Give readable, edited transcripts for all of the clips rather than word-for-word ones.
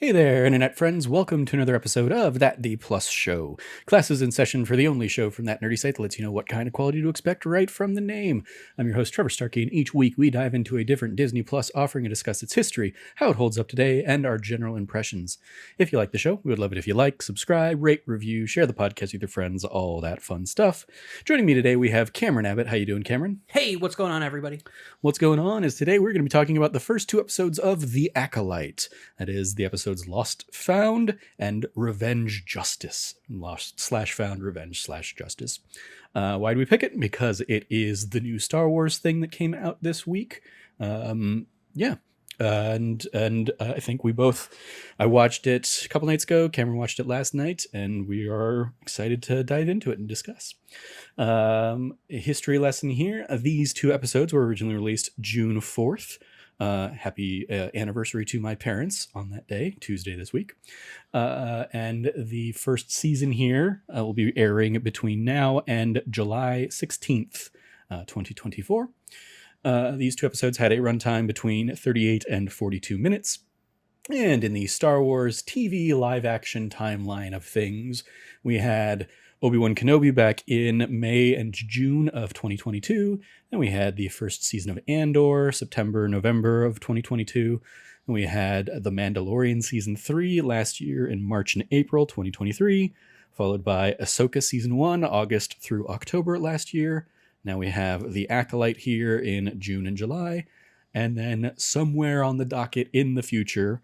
Hey there, Internet friends. Welcome to another episode of That D Plus Show. Class is in session for the only show from that nerdy site that lets you know what kind of quality to expect right from the name. I'm your host, Trevor Starkey, and each week we dive into a different Disney Plus offering and discuss its history, how it holds up today, and our general impressions. If you like the show, we would love it if you like, subscribe, rate, review, share the podcast with your friends, all that fun stuff. Joining me today, we have Cameron Abbott. How you doing, Cameron? Hey, what's going on, everybody? What's going on is today we're going to be talking about the first two episodes of The Acolyte. That is the episodes Lost Found and Revenge Justice. Lost/Found, Revenge/Justice. Why do we pick it? Because it is the new Star Wars thing that came out this week. Yeah. And I think I watched it a couple nights ago. Cameron watched it last night, and we are excited to dive into it and discuss. A history lesson here. These two episodes were originally released June 4th. Happy anniversary to my parents on that day, Tuesday this week. And the first season here will be airing between now and July 16th, 2024. These two episodes had a runtime between 38 and 42 minutes. And in the Star Wars TV live-action timeline of things, we had Obi-Wan Kenobi back in May and June of 2022. And we had the first season of Andor, September, November of 2022. And we had The Mandalorian Season 3 last year in March and April 2023, followed by Ahsoka Season 1, August through October last year. Now we have The Acolyte here in June and July. And then somewhere on the docket in the future,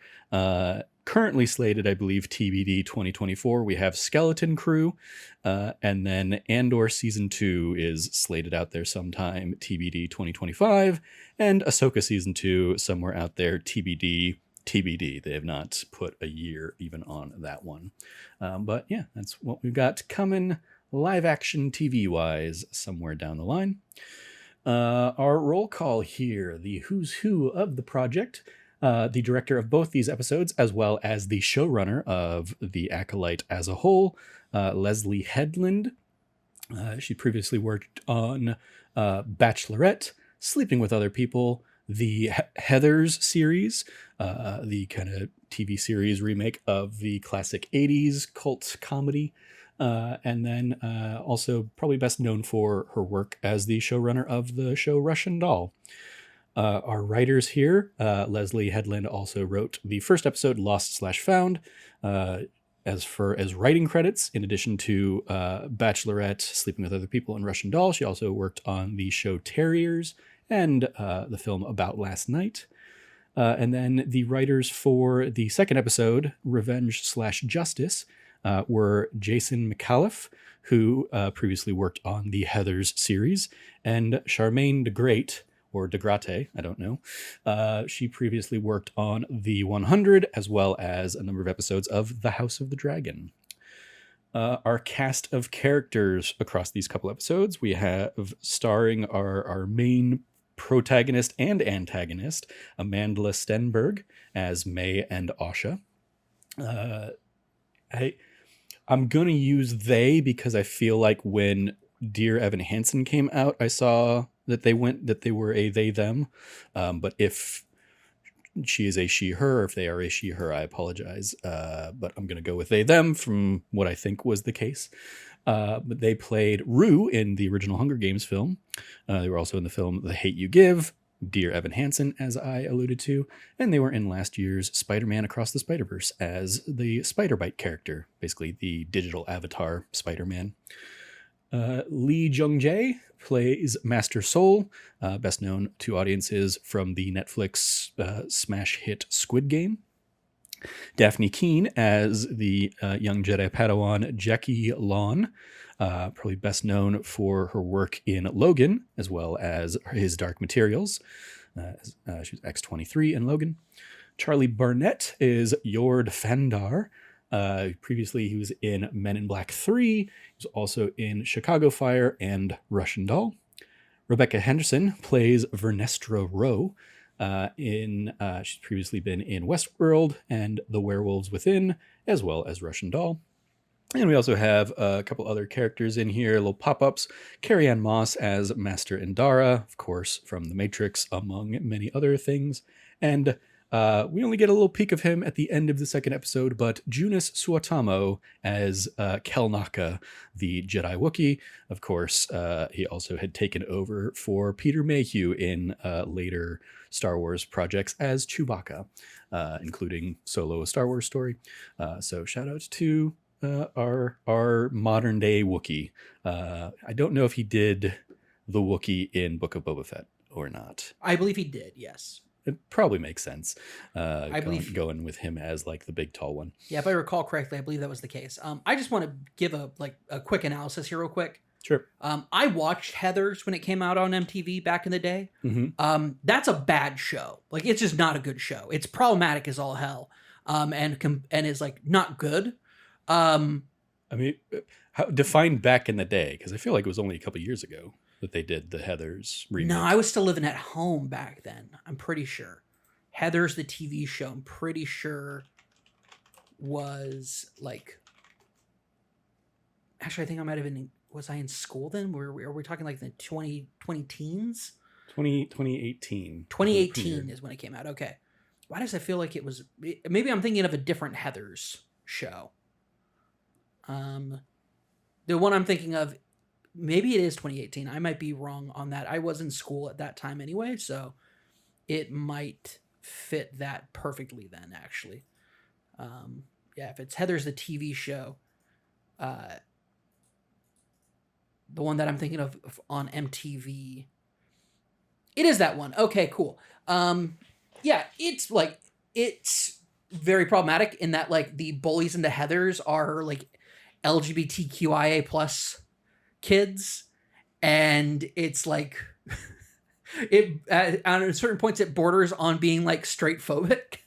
currently slated, I believe, TBD 2024, we have Skeleton Crew. And then Andor Season 2 is slated out there sometime, TBD 2025. And Ahsoka Season 2 somewhere out there, TBD. They have not put a year even on that one. But yeah, that's what we've got coming live action TV wise somewhere down the line. Our roll call here, the who's who of the project, the director of both these episodes, as well as the showrunner of The Acolyte as a whole, Leslie Headland. She previously worked on Bachelorette, Sleeping with Other People, the Heathers series, the kind of TV series remake of the classic 80s cult comedy. And then also probably best known for her work as the showrunner of the show Russian Doll. Our writers here, Leslie Headland also wrote the first episode, Lost/Found, as writing credits. In addition to Bachelorette, Sleeping with Other People, and Russian Doll, she also worked on the show Terriers and the film About Last Night. And then the writers for the second episode, Revenge/Justice, were Jason McAuliffe, who previously worked on the Heathers series, and Charmaine DeGrate, or DeGrate, I don't know. She previously worked on The 100, as well as a number of episodes of The House of the Dragon. Our cast of characters across these couple episodes, we have starring our main protagonist and antagonist, Amanda Stenberg, as May and Asha. I'm going to use they because I feel like when Dear Evan Hansen came out, I saw that they were a they them. But if she is a she her, or if they are a she her, I apologize. But I'm going to go with they them from what I think was the case. But they played Rue in the original Hunger Games film. They were also in the film The Hate You Give, Dear Evan Hansen, as I alluded to, and they were in last year's Spider-Man Across the Spider-Verse as the Spider-Bite character, basically the digital avatar Spider-Man. Lee Jung-jae plays Master Soul, best known to audiences from the Netflix smash hit Squid Game. Daphne Keane as the young Jedi Padawan Jackie Lawn, probably best known for her work in Logan, as well as his Dark Materials. She was X-23 in Logan. Charlie Barnett is Jord Fandar. Previously, he was in Men in Black 3. He was also in Chicago Fire and Russian Doll. Rebecca Henderson plays Vernestra Rowe. She's previously been in Westworld and The Werewolves Within, as well as Russian Doll. And we also have a couple other characters in here, little pop-ups. Carrie-Anne Moss as Master Indara, of course, from The Matrix, among many other things. And We only get a little peek of him at the end of the second episode, but Junis Suotamo as Kelnaka, the Jedi Wookiee. Of course, he also had taken over for Peter Mayhew in later Star Wars projects as Chewbacca, including Solo: A Star Wars Story. So shout out to our modern day Wookiee. I don't know if he did the Wookiee in Book of Boba Fett or not. I believe he did, yes. It probably makes sense. I believe going with him as like the big tall one. Yeah, if I recall correctly, I believe that was the case. I just want to give a quick analysis here real quick. Sure. I watched Heathers when it came out on MTV back in the day. Mm-hmm. That's a bad show. Like, it's just not a good show. It's problematic as all hell. And is like not good. I mean, define back in the day, because I feel like it was only a couple years ago that they did the Heathers remake. No, I was still living at home back then. I'm pretty sure. Heathers, the TV show, I'm pretty sure was like... Actually, I think I might have been... Was I in school then? Are we talking like the 20 teens? 2018. 2018 is when it came out. Okay. Why does I feel like it was... Maybe I'm thinking of a different Heathers show. The one I'm thinking of, maybe it is 2018. I might be wrong on that. I was in school at that time anyway, so it might fit that perfectly then, actually. Yeah, if it's Heathers the TV show, the one that I'm thinking of on MTV, it is that one. Okay, cool. Yeah, it's very problematic in that like the bullies and the Heathers are like LGBTQIA plus kids, and it's like at certain points it borders on being like straight phobic.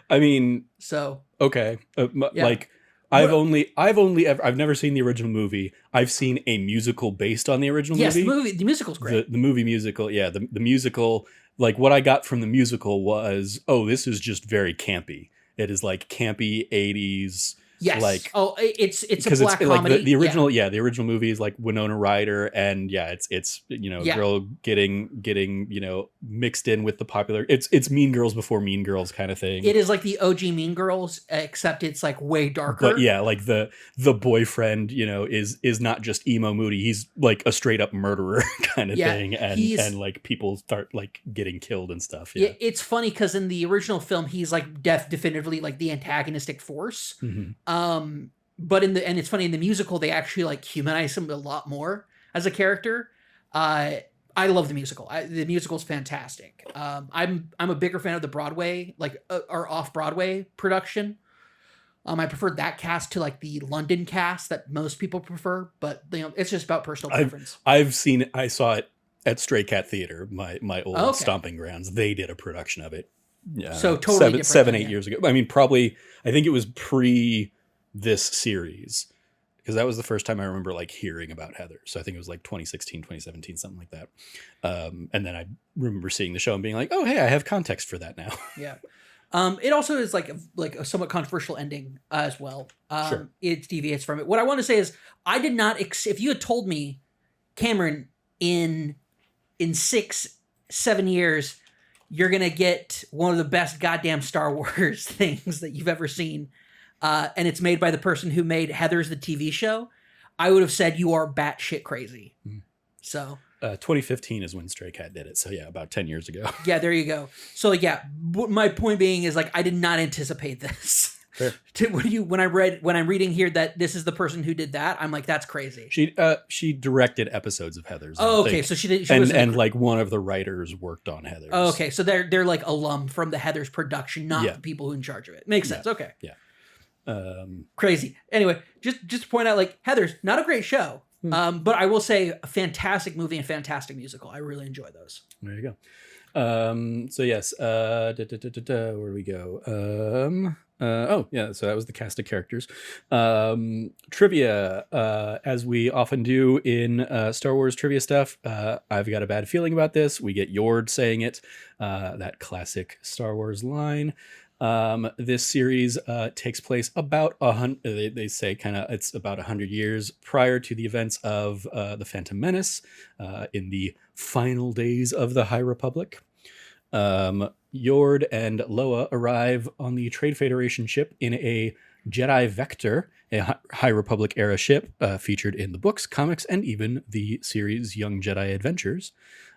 I mean, so okay, yeah. Like I've never seen the original movie. I've seen a musical based on the original movie. Yes, the musical's great. The movie musical, yeah, the musical. Like what I got from the musical was, oh, this is just very campy. It is like campy 80s. Yes. Like, it's a black comedy. Like the original, yeah, the original movie is like Winona Ryder, and yeah, it's girl getting mixed in with the popular. It's Mean Girls before Mean Girls kind of thing. It is like the OG Mean Girls, except it's like way darker. But yeah, like the boyfriend, is not just emo moody. He's like a straight up murderer kind of thing, and like people start like getting killed and stuff. Yeah, it's funny because in the original film, he's like definitively like the antagonistic force. Mm-hmm. But and it's funny in the musical, they actually like humanize him a lot more as a character. I love the musical. The musical's fantastic. I'm a bigger fan of the Broadway, like or off Broadway production. I prefer that cast to like the London cast that most people prefer, but it's just about personal preference. I saw it at Stray Cat Theater, my old stomping grounds. They did a production of it. Yeah, so totally 7-8 years ago. I mean, probably I think it was pre this series, because that was the first time I remember like hearing about Heather. So I think it was like 2016, 2017, something like that. And then I remember seeing the show and being like, oh, hey, I have context for that now. Yeah. It also is like a somewhat controversial ending as well. Sure. It deviates from it. What I want to say is I did not, if you had told me, Cameron, in 6-7 years, you're going to get one of the best goddamn Star Wars things that you've ever seen, and it's made by the person who made Heathers the TV show, I would have said you are batshit crazy. So 2015 is when Stray Cat did it. So yeah, about 10 years ago. Yeah, there you go. So yeah, my point being is like I did not anticipate this. Fair. When I'm reading here that this is the person who did that, I'm like, that's crazy. She directed episodes of Heathers. Oh, okay. So she did, and like one of the writers worked on Heathers. Oh, okay. So they're like alum from the Heathers production, not the people who are in charge of it. Makes sense. Okay. Yeah. Crazy. Anyway, just to point out, like Heathers, not a great show, but I will say a fantastic movie and fantastic musical. I really enjoy those. There you go. So yes, where do we go? Oh yeah, so that was the cast of characters. Trivia, as we often do in Star Wars trivia stuff. I've got a bad feeling about this. We get Yord saying it, that classic Star Wars line. This series takes place about they say it's about 100 years prior to the events of the Phantom Menace, in the final days of the High Republic. Yord and Loa arrive on the Trade Federation ship in a Jedi Vector, a High Republic era ship featured in the books, comics, and even the series Young Jedi Adventures.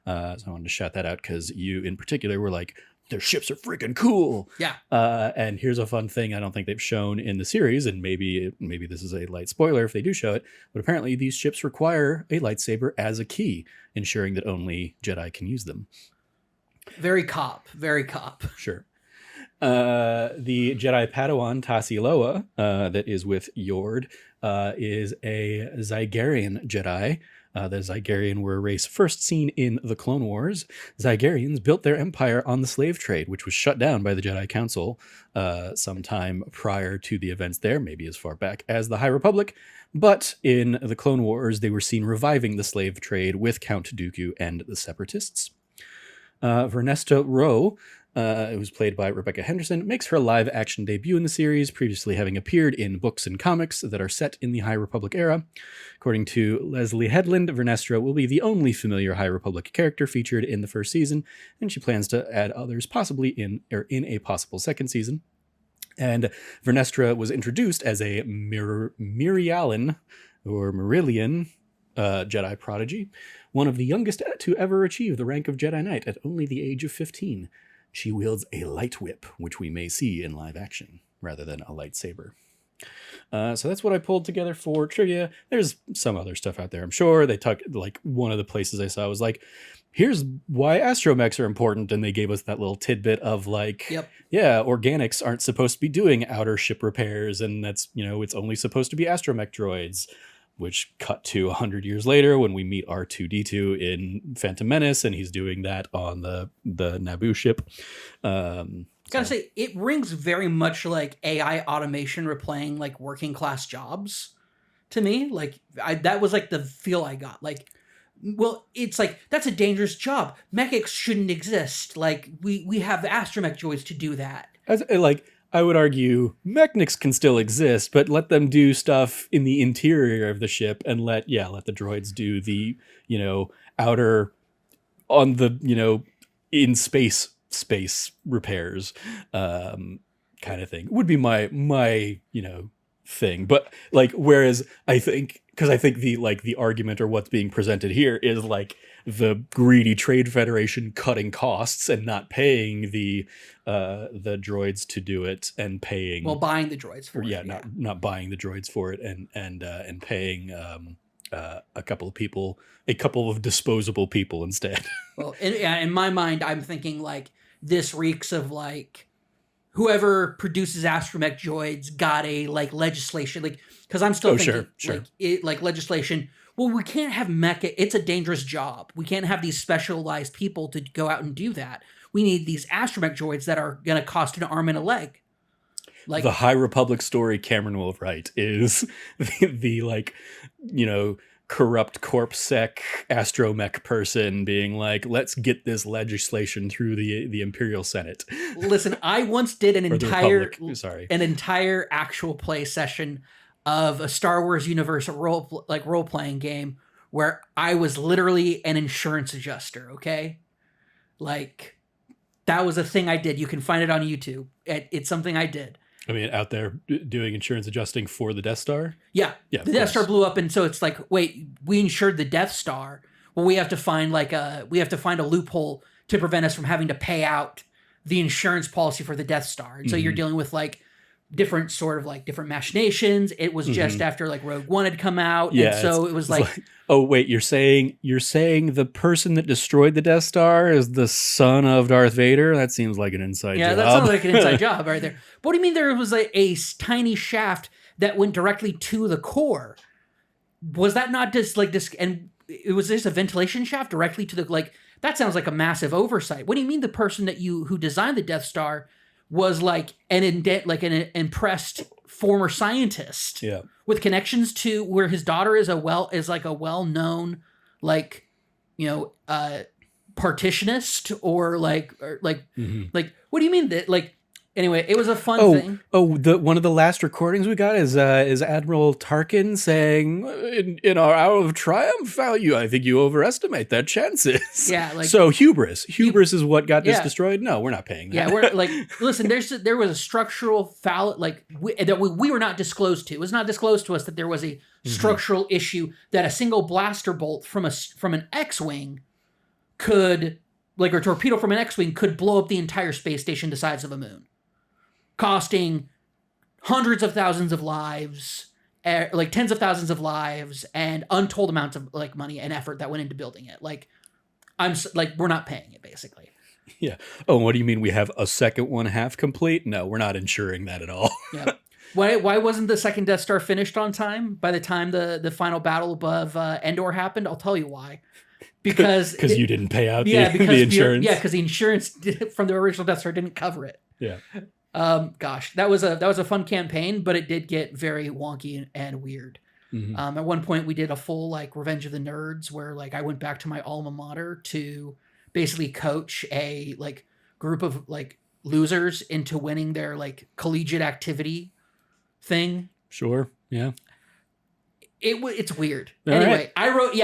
So I wanted to shout that out because you in particular were like, their ships are freaking cool. Yeah. And here's a fun thing I don't think they've shown in the series, and maybe this is a light spoiler if they do show it, but apparently these ships require a lightsaber as a key, ensuring that only Jedi can use them. Very cop. Very cop. Sure. The Jedi Padawan Tassi Loa that is with Yord is a Zygarian Jedi. The Zygarian were a race first seen in the Clone Wars. Zygarians built their empire on the slave trade, which was shut down by the Jedi Council sometime prior to the events there, maybe as far back as the High Republic. But in the Clone Wars, they were seen reviving the slave trade with Count Dooku and the Separatists. Vernesta Rowe, it was played by Rebecca Henderson, makes her live-action debut in the series, previously having appeared in books and comics that are set in the High Republic era. According to Leslie Headland, Vernestra will be the only familiar High Republic character featured in the first season, and she plans to add others possibly in a possible second season. And Vernestra was introduced as a Myrialian Jedi prodigy, one of the youngest to ever achieve the rank of Jedi Knight at only the age of 15. She wields a light whip, which we may see in live action, rather than a lightsaber. So that's what I pulled together for trivia. There's some other stuff out there, I'm sure. They took, like, one of the places I saw was like, here's why astromechs are important, and they gave us that little tidbit of like, yeah, organics aren't supposed to be doing outer ship repairs, and that's, it's only supposed to be astromech droids. Which cut to 100 years later when we meet R2-D2 in Phantom Menace, and he's doing that on the Naboo ship. Gotta say, it rings very much like AI automation replaying like working class jobs to me. Like that was like the feel I got. Like, well, it's like, that's a dangerous job. Mechics shouldn't exist. Like we have the astromech droids to do that. I would argue mechanics can still exist, but let them do stuff in the interior of the ship and let the droids do the, outer on the, in space repairs, kind of thing would be my, thing. But like, whereas I think the argument or what's being presented here is like the greedy Trade Federation cutting costs and not paying the droids to do it, and paying buying the droids for it. Not buying the droids for it, and paying a couple of disposable people instead. Well, in my mind, I'm thinking like this reeks of like whoever produces astromech droids got a like legislation, like, because I'm still thinking sure. Like legislation. Well, we can't have mecha. It's a dangerous job. We can't have these specialized people to go out and do that. We need these astromech droids that are going to cost an arm and a leg. Like the High Republic story Cameron will write is the like, corrupt corpsec astromech person being like, let's get this legislation through the Imperial Senate. Listen, I once did an entire actual play session of a Star Wars universe role-playing game where I was literally an insurance adjuster, okay? Like, that was a thing I did. You can find it on YouTube. It's something I did. I mean, out there doing insurance adjusting for the Death Star? Yeah. The Death Star blew up, and so it's like, wait, we insured the Death Star. Well, we have to find a loophole to prevent us from having to pay out the insurance policy for the Death Star. And so you're dealing with like different machinations. It was just after like Rogue One had come out. Yeah, and so it was like, oh wait, you're saying the person that destroyed the Death Star is the son of Darth Vader? That seems like an inside job. Yeah, that sounds like an inside job right there. But what do you mean there was a tiny shaft that went directly to the core? Was that not just like this? And it was just a ventilation shaft directly to the, like, that sounds like a massive oversight. What do you mean the person who designed the Death Star was like an impressed former scientist with connections to where his daughter is a well-known like, partitionist or what do you mean that, like, Anyway, it was a fun Oh, thing. the one of the last recordings we got is Admiral Tarkin saying, "In our hour of triumph, value, I think you overestimate their chances." Yeah, like So hubris is what got this yeah. destroyed. No, we're not paying that. Yeah, we're like, listen. There was a structural foul, like that we were not disclosed to. It was not disclosed to us that there was a structural issue that a single blaster bolt from an X-wing could, like a torpedo from an X-wing could blow up the entire space station the size of a moon, costing hundreds of thousands of lives, like tens of thousands of lives, and untold amounts of like money and effort that went into building it. Like we're not paying it basically. Yeah. Oh, what do you mean we have a second one half complete? No, we're not ensuring that at all. Yeah. Why wasn't the second Death Star finished on time by the time the final battle above Endor happened? I'll tell you why. Because you didn't pay out the insurance. because the insurance from the original Death Star didn't cover it. Yeah. Gosh, that was a fun campaign, but it did get very wonky and weird. Mm-hmm. At one point, we did a full like Revenge of the Nerds, where like I went back to my alma mater to basically coach a like group of like losers into winning their like collegiate activity thing. Sure. Yeah. It's weird. All anyway, right. I wrote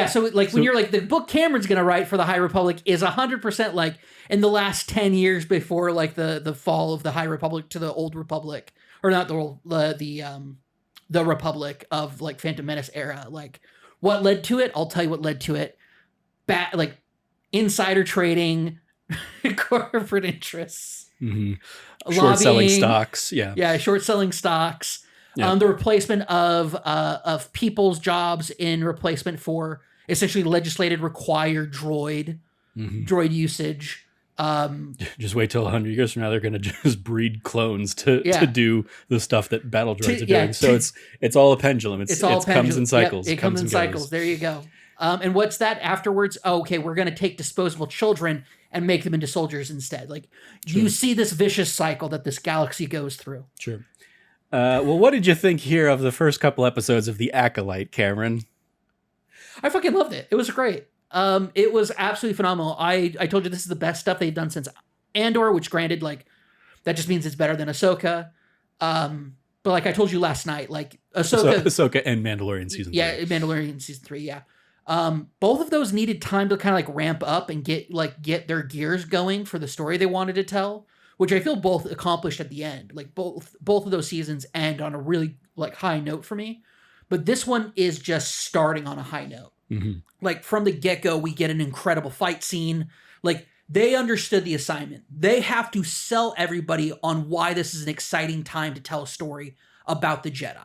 when you're like the book Cameron's gonna write for the High Republic is 100% like in the last 10 years before like the fall of the High Republic to the Old Republic, or not the Republic of like Phantom Menace era. Like what led to it? I'll tell you what led to it. Like insider trading, corporate interests, short selling stocks. Yeah, short selling stocks. Yeah. The replacement of people's jobs in replacement for essentially legislated required droid usage. Just wait till 100 years from now. They're going to just breed clones to do the stuff that battle droids are doing. So it's all a pendulum. It comes in cycles. Yep, it comes in cycles. There you go. And what's that afterwards? Oh, okay, we're going to take disposable children and make them into soldiers instead. Like you see this vicious cycle that this galaxy goes through. Sure. Well, what did you think here of the first couple episodes of The Acolyte, Cameron? I fucking loved it. It was great. It was absolutely phenomenal. I told you this is the best stuff they've done since Andor, which granted, like, that just means it's better than Ahsoka. But like I told you last night, like Ahsoka and Mandalorian season 3. Yeah, Mandalorian season 3, yeah. Both of those needed time to kind of like ramp up and get their gears going for the story they wanted to tell, which I feel both accomplished at the end. Like both of those seasons end on a really like high note for me. But this one is just starting on a high note. Mm-hmm. Like from the get-go, we get an incredible fight scene. Like they understood the assignment. They have to sell everybody on why this is an exciting time to tell a story about the Jedi.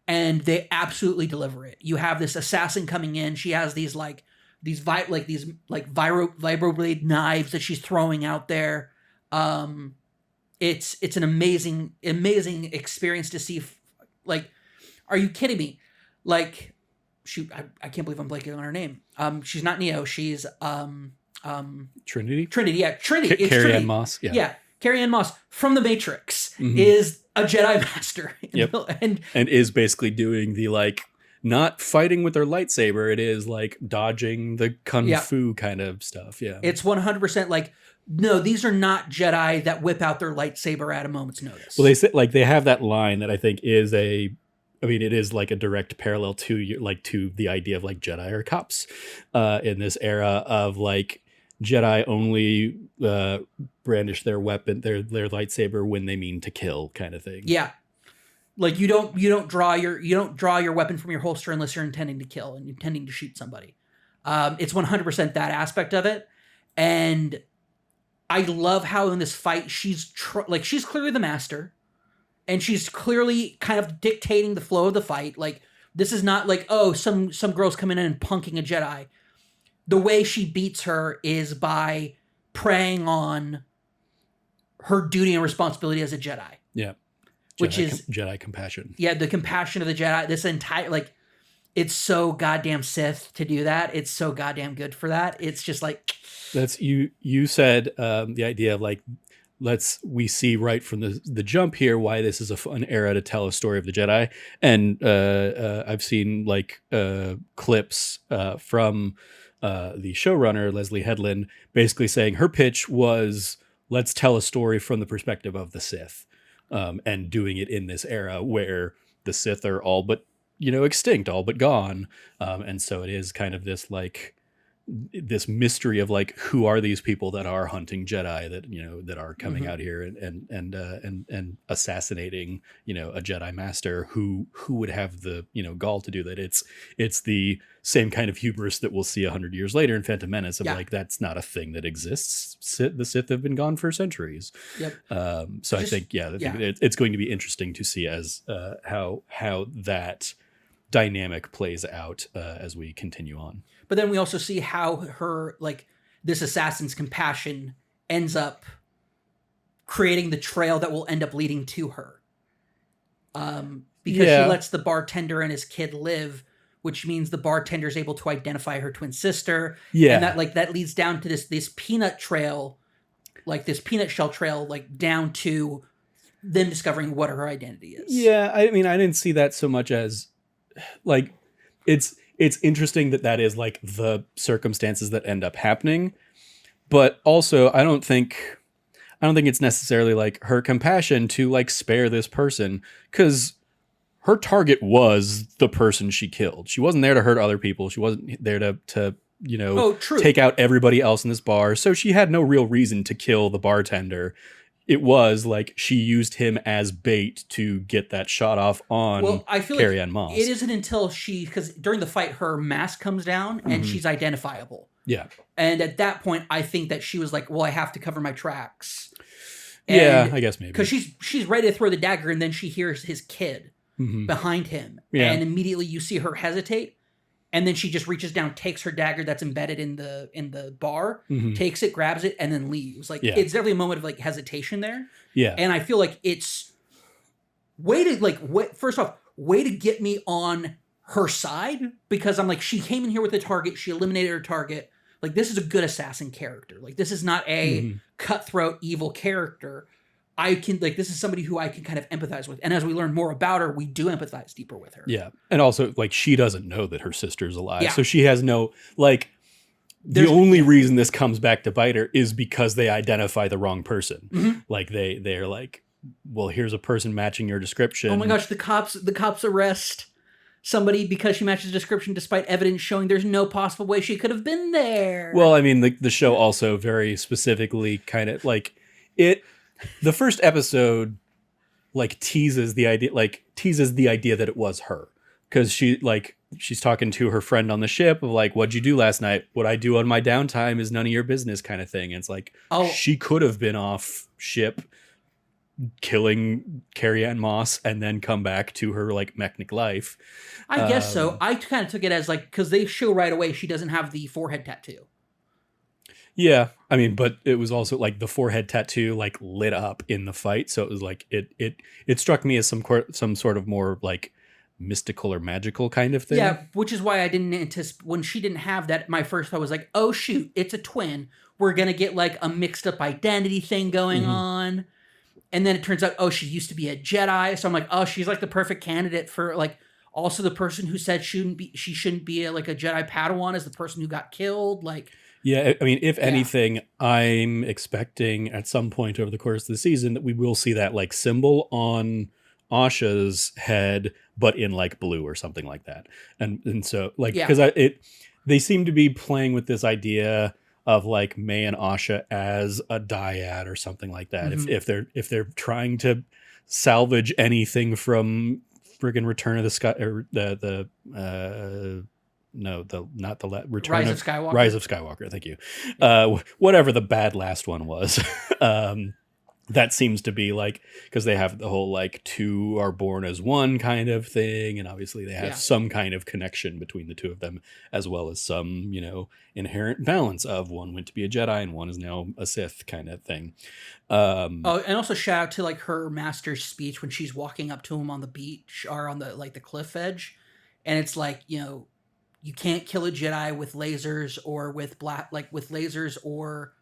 And they absolutely deliver it. You have this assassin coming in. She has these vibroblade knives that she's throwing out there. It's an amazing experience to see. Like, are you kidding me? Like, shoot, I can't believe I'm blanking on her name. She's not Neo. She's Trinity. Yeah, Trinity. It's Carrie Trinity. Ann Moss. Yeah, Carrie Ann Moss from The Matrix is a Jedi Master. Yep. And is basically doing the like not fighting with their lightsaber. It is like dodging the kung fu kind of stuff. Yeah, it's 100% like. No, these are not Jedi that whip out their lightsaber at a moment's notice. Well, they say like they have that line that I think is it is like a direct parallel to the idea of like Jedi or cops in this era of like Jedi only brandish their weapon, their lightsaber when they mean to kill, kind of thing. Yeah, like you don't draw your weapon from your holster unless you're intending to kill and intending to shoot somebody. It's 100% that aspect of it, and I love how in this fight she's clearly the master, and she's clearly kind of dictating the flow of the fight. Like this is not like some girl's coming in and punking a Jedi. The way she beats her is by preying on her duty and responsibility as a Jedi. Yeah, which is Jedi compassion. Yeah, the compassion of the Jedi. This entire like. It's so goddamn Sith to do that. It's so goddamn good for that. It's just like that's you said the idea of like we see right from the jump here why this is a fun era to tell a story of the Jedi, and I've seen like clips from the showrunner Leslie Headland basically saying her pitch was let's tell a story from the perspective of the Sith, and doing it in this era where the Sith are all but extinct, all but gone, and so it is kind of this like this mystery of like who are these people that are hunting Jedi, that that are coming out here and assassinating a Jedi master who would have the gall to do that. It's the same kind of hubris that we'll see 100 years later in Phantom Menace of like that's not a thing that exists. The Sith have been gone for centuries. Yep. So I think it's going to be interesting to see as how that dynamic plays out as we continue on. But then we also see how her, like, this assassin's compassion ends up creating the trail that will end up leading to her. Because she lets the bartender and his kid live, which means the bartender is able to identify her twin sister. Yeah. And that leads down to this peanut trail, like this peanut shell trail, like down to them discovering what her identity is. Yeah, I mean, I didn't see that so much as like it's interesting that is like the circumstances that end up happening, but also I don't think it's necessarily like her compassion to like spare this person, because her target was the person she killed. She wasn't there to hurt other people. She wasn't there to take out everybody else in this bar. So she had no real reason to kill the bartender. It was like she used him as bait to get that shot off on Carrie-Anne Moss. It isn't until because during the fight, her mask comes down and she's identifiable. Yeah. And at that point, I think that she was like, well, I have to cover my tracks. And I guess maybe. Because she's ready to throw the dagger, and then she hears his kid behind him. Yeah. And immediately you see her hesitate. And then she just reaches down, takes her dagger that's embedded in the bar, takes it, grabs it, and then leaves. Like it's definitely a moment of like hesitation there. Yeah. And I feel like it's first off, way to get me on her side, because I'm like, she came in here with a target, she eliminated her target. Like, this is a good assassin character. Like, this is not a cutthroat evil character. This is somebody who I can kind of empathize with. And as we learn more about her, we do empathize deeper with her. Yeah. And also, like, she doesn't know that her sister's alive. Yeah. So she has no, like, the only reason this comes back to bite her is because they identify the wrong person. Mm-hmm. Like, they're like, well, here's a person matching your description. Oh my gosh, the cops arrest somebody because she matches the description despite evidence showing there's no possible way she could have been there. Well, I mean, the show also very specifically kind of, like, the first episode like teases the idea that it was her, because she's talking to her friend on the ship of like, what'd you do last night? What I do on my downtime is none of your business, kind of thing. And it's like, she could have been off ship killing Carrie-Anne Moss and then come back to her like mechanic life. I guess so. I kind of took it as like, because they show right away she doesn't have the forehead tattoo. Yeah, I mean, but it was also like the forehead tattoo like lit up in the fight, so it was like it struck me as some sort of more like mystical or magical kind of thing. Yeah, which is why I didn't anticipate when she didn't have that. My first thought was like, oh shoot, it's a twin. We're gonna get like a mixed up identity thing going on, and then it turns out, oh, she used to be a Jedi. So I'm like, oh, she's like the perfect candidate for like. Also, the person who said she shouldn't be like a Jedi Padawan is the person who got killed. Like. Yeah, I mean, if anything, I'm expecting at some point over the course of the season that we will see that like symbol on Asha's head, but in like blue or something like that. And so like, because they seem to be playing with this idea of like May and Asha as a dyad or something like that. Mm-hmm. If they're trying to salvage anything from friggin' Return of the Sky or Rise of Skywalker. Rise of Skywalker. Thank you. Whatever the bad last one was. That seems to be like, because they have the whole like two are born as one kind of thing, and obviously they have some kind of connection between the two of them, as well as some inherent balance of one went to be a Jedi and one is now a Sith kind of thing. And also shout out to like her master's speech when she's walking up to him on the beach or on the like the cliff edge, and it's like you can't kill a Jedi with lasers or with with lasers or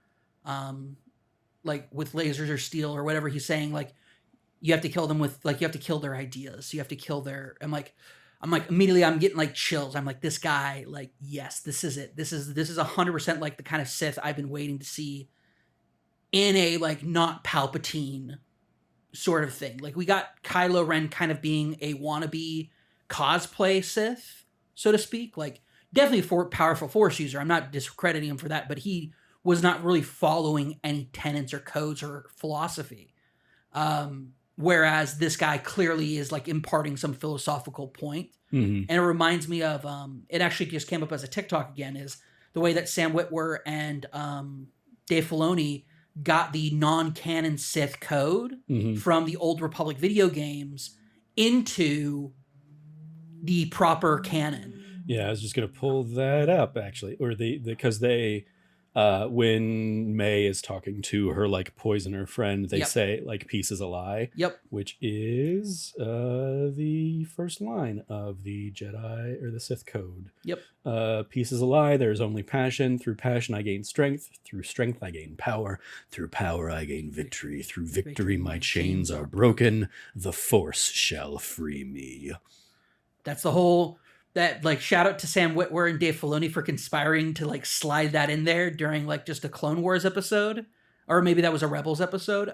with lasers or steel or whatever he's saying. Like, you have to kill them with you have to kill their ideas. You have to kill their. I'm like immediately I'm getting like chills. I'm like, this guy, like, yes, this is it. This is 100% like the kind of Sith I've been waiting to see in a like not Palpatine sort of thing. Like we got Kylo Ren kind of being a wannabe cosplay Sith, so to speak. Like definitely a powerful Force user. I'm not discrediting him for that, but he was not really following any tenets or codes or philosophy. Whereas this guy clearly is like imparting some philosophical point. Mm-hmm. And it reminds me of, it actually just came up as a TikTok again, is the way that Sam Witwer and Dave Filoni got the non-canon Sith code from the Old Republic video games into the proper canon. Yeah, I was just gonna pull that up actually, or because they, when May is talking to her like poisoner friend, they say like "peace is a lie." Yep. Which is the first line of the Jedi or the Sith code. Yep. Peace is a lie. There is only passion. Through passion, I gain strength. Through strength, I gain power. Through power, I gain victory. Through victory, my chains are broken. The Force shall free me. That's the whole. That like shout out to Sam Witwer and Dave Filoni for conspiring to like slide that in there during like just a Clone Wars episode, or maybe that was a Rebels episode.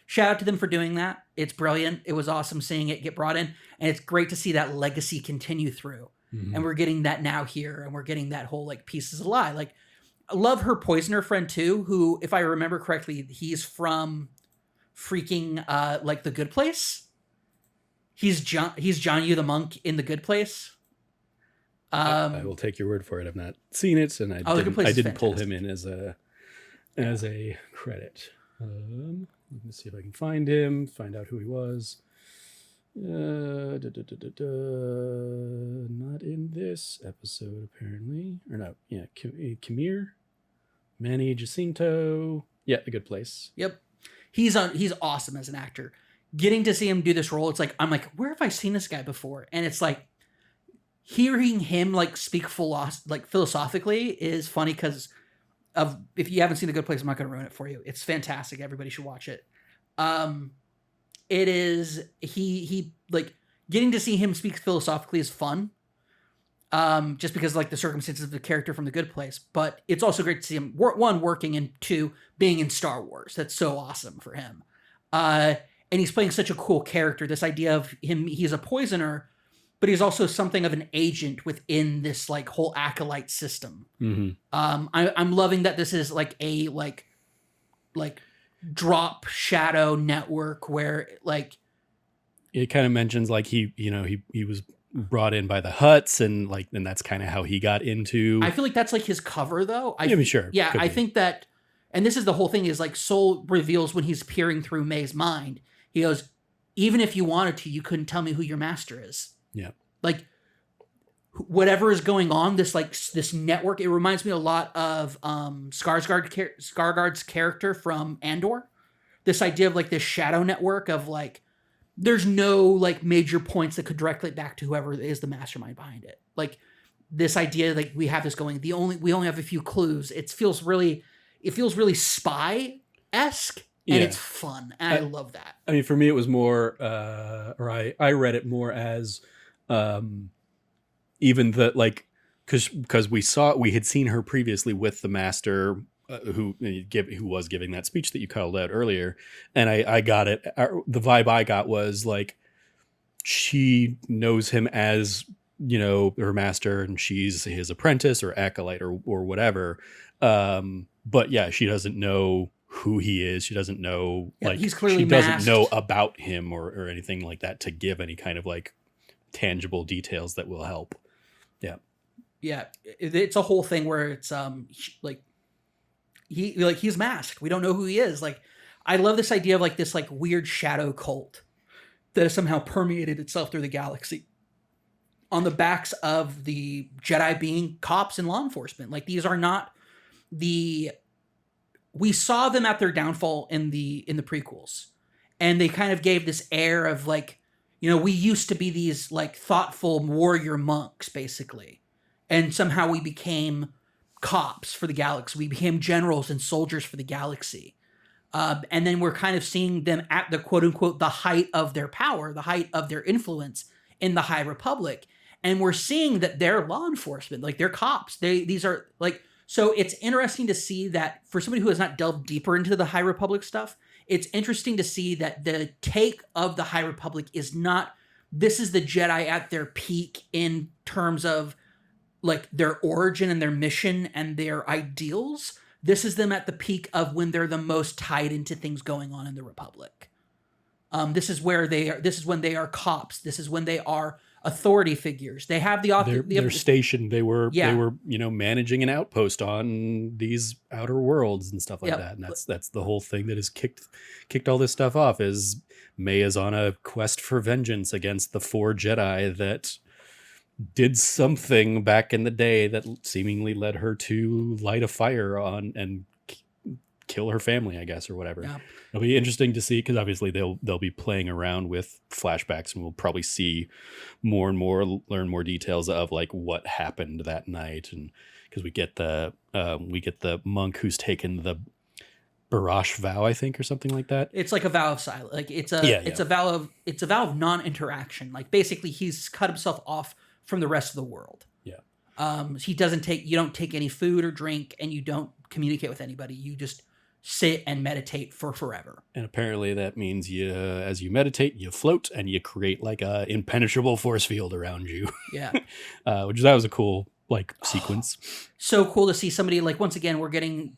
Shout out to them for doing that. It's brilliant. It was awesome seeing it get brought in, and it's great to see that legacy continue through. And we're getting that now here, and we're getting that whole like "peace is a lie." Like, I love her poisoner friend too, who, if I remember correctly, he's from freaking like The Good Place. He's John Yu the monk in The Good Place. I will take your word for it. I've not seen it, and I didn't pull him in as a credit. Let me see if I can find him, find out who he was. Not in this episode, apparently. Or no, yeah, Kamir, Manny Jacinto. Yeah, The Good Place. Yep. He's awesome as an actor. Getting to see him do this role, it's like, I'm like, where have I seen this guy before? And it's like, hearing him like speak philosophically is funny because of, if you haven't seen The Good Place, I'm not going to ruin it for you. It's fantastic. Everybody should watch it. It is, he like, getting to see him speak philosophically is fun. Just because like the circumstances of the character from The Good Place, but it's also great to see him one working and two being in Star Wars. That's so awesome for him. And he's playing such a cool character. This idea of him, he's a poisoner, but he's also something of an agent within this like whole Acolyte system. I'm loving that this is like a like drop shadow network where like it kind of mentions like he was brought in by the Hutts, and that's kind of how he got into. I feel like that's like his cover though. Sure. Yeah, I think that, and this is the whole thing, is like Soul reveals when he's peering through May's mind. He goes, even if you wanted to, you couldn't tell me who your master is. Yeah. Like, whatever is going on, this network, it reminds me a lot of Skarsgård's character from Andor. This idea of like this shadow network of like, there's no like major points that could directly back to whoever is the mastermind behind it. Like this idea, like we have this going, we only have a few clues. It feels really spy-esque. And it's fun. And I love that. I mean, for me, it was more, I read it more as even the, like, because we had seen her previously with the master who was giving that speech that you called out earlier. And I got it. The vibe I got was like, she knows him as, her master, and she's his apprentice or acolyte or whatever. But yeah, she doesn't know who he is. She doesn't know, he's clearly she doesn't masked. know about him or anything like that to give any kind of like tangible details that will help. Yeah, it's a whole thing where it's like he's masked. We don't know who he is. Like, I love this idea of like this like weird shadow cult that has somehow permeated itself through the galaxy on the backs of the Jedi being cops and law enforcement. Like, these are not we saw them at their downfall in the prequels, and they kind of gave this air of like, we used to be these like thoughtful warrior monks basically, and somehow we became cops for the galaxy. We became generals and soldiers for the galaxy. And then we're kind of seeing them at the quote unquote, the height of their power, the height of their influence in the High Republic. And we're seeing that they're law enforcement, like they're cops. These are like, So it's interesting to see that for somebody who has not delved deeper into the High Republic stuff, it's interesting to see that the take of the High Republic is not, this is the Jedi at their peak in terms of like their origin and their mission and their ideals. This is them at the peak of when they're the most tied into things going on in the Republic. This is where they are. This is when they are cops. This is when they are authority figures. They have They're stationed. They were Yeah. they were managing an outpost on these outer worlds and stuff like Yep. that. And that's the whole thing that has kicked all this stuff off. Is May is on a quest for vengeance against the 4 Jedi that did something back in the day that seemingly led her to light a fire on and kill her family, I guess, or whatever. Yeah. It'll be interesting to see, because obviously they'll be playing around with flashbacks, and we'll probably see more and more, learn more details of like what happened that night, and because we get the monk who's taken the Barash vow, I think, or something like that. It's like a vow of silence. Like it's a vow of non-interaction. Like basically he's cut himself off from the rest of the world. Yeah. You don't take any food or drink, and you don't communicate with anybody. You just sit and meditate for forever. And apparently that means as you meditate, you float and you create like a impenetrable force field around you. Yeah. Which that was a cool like sequence. So cool to see somebody, like, once again, we're getting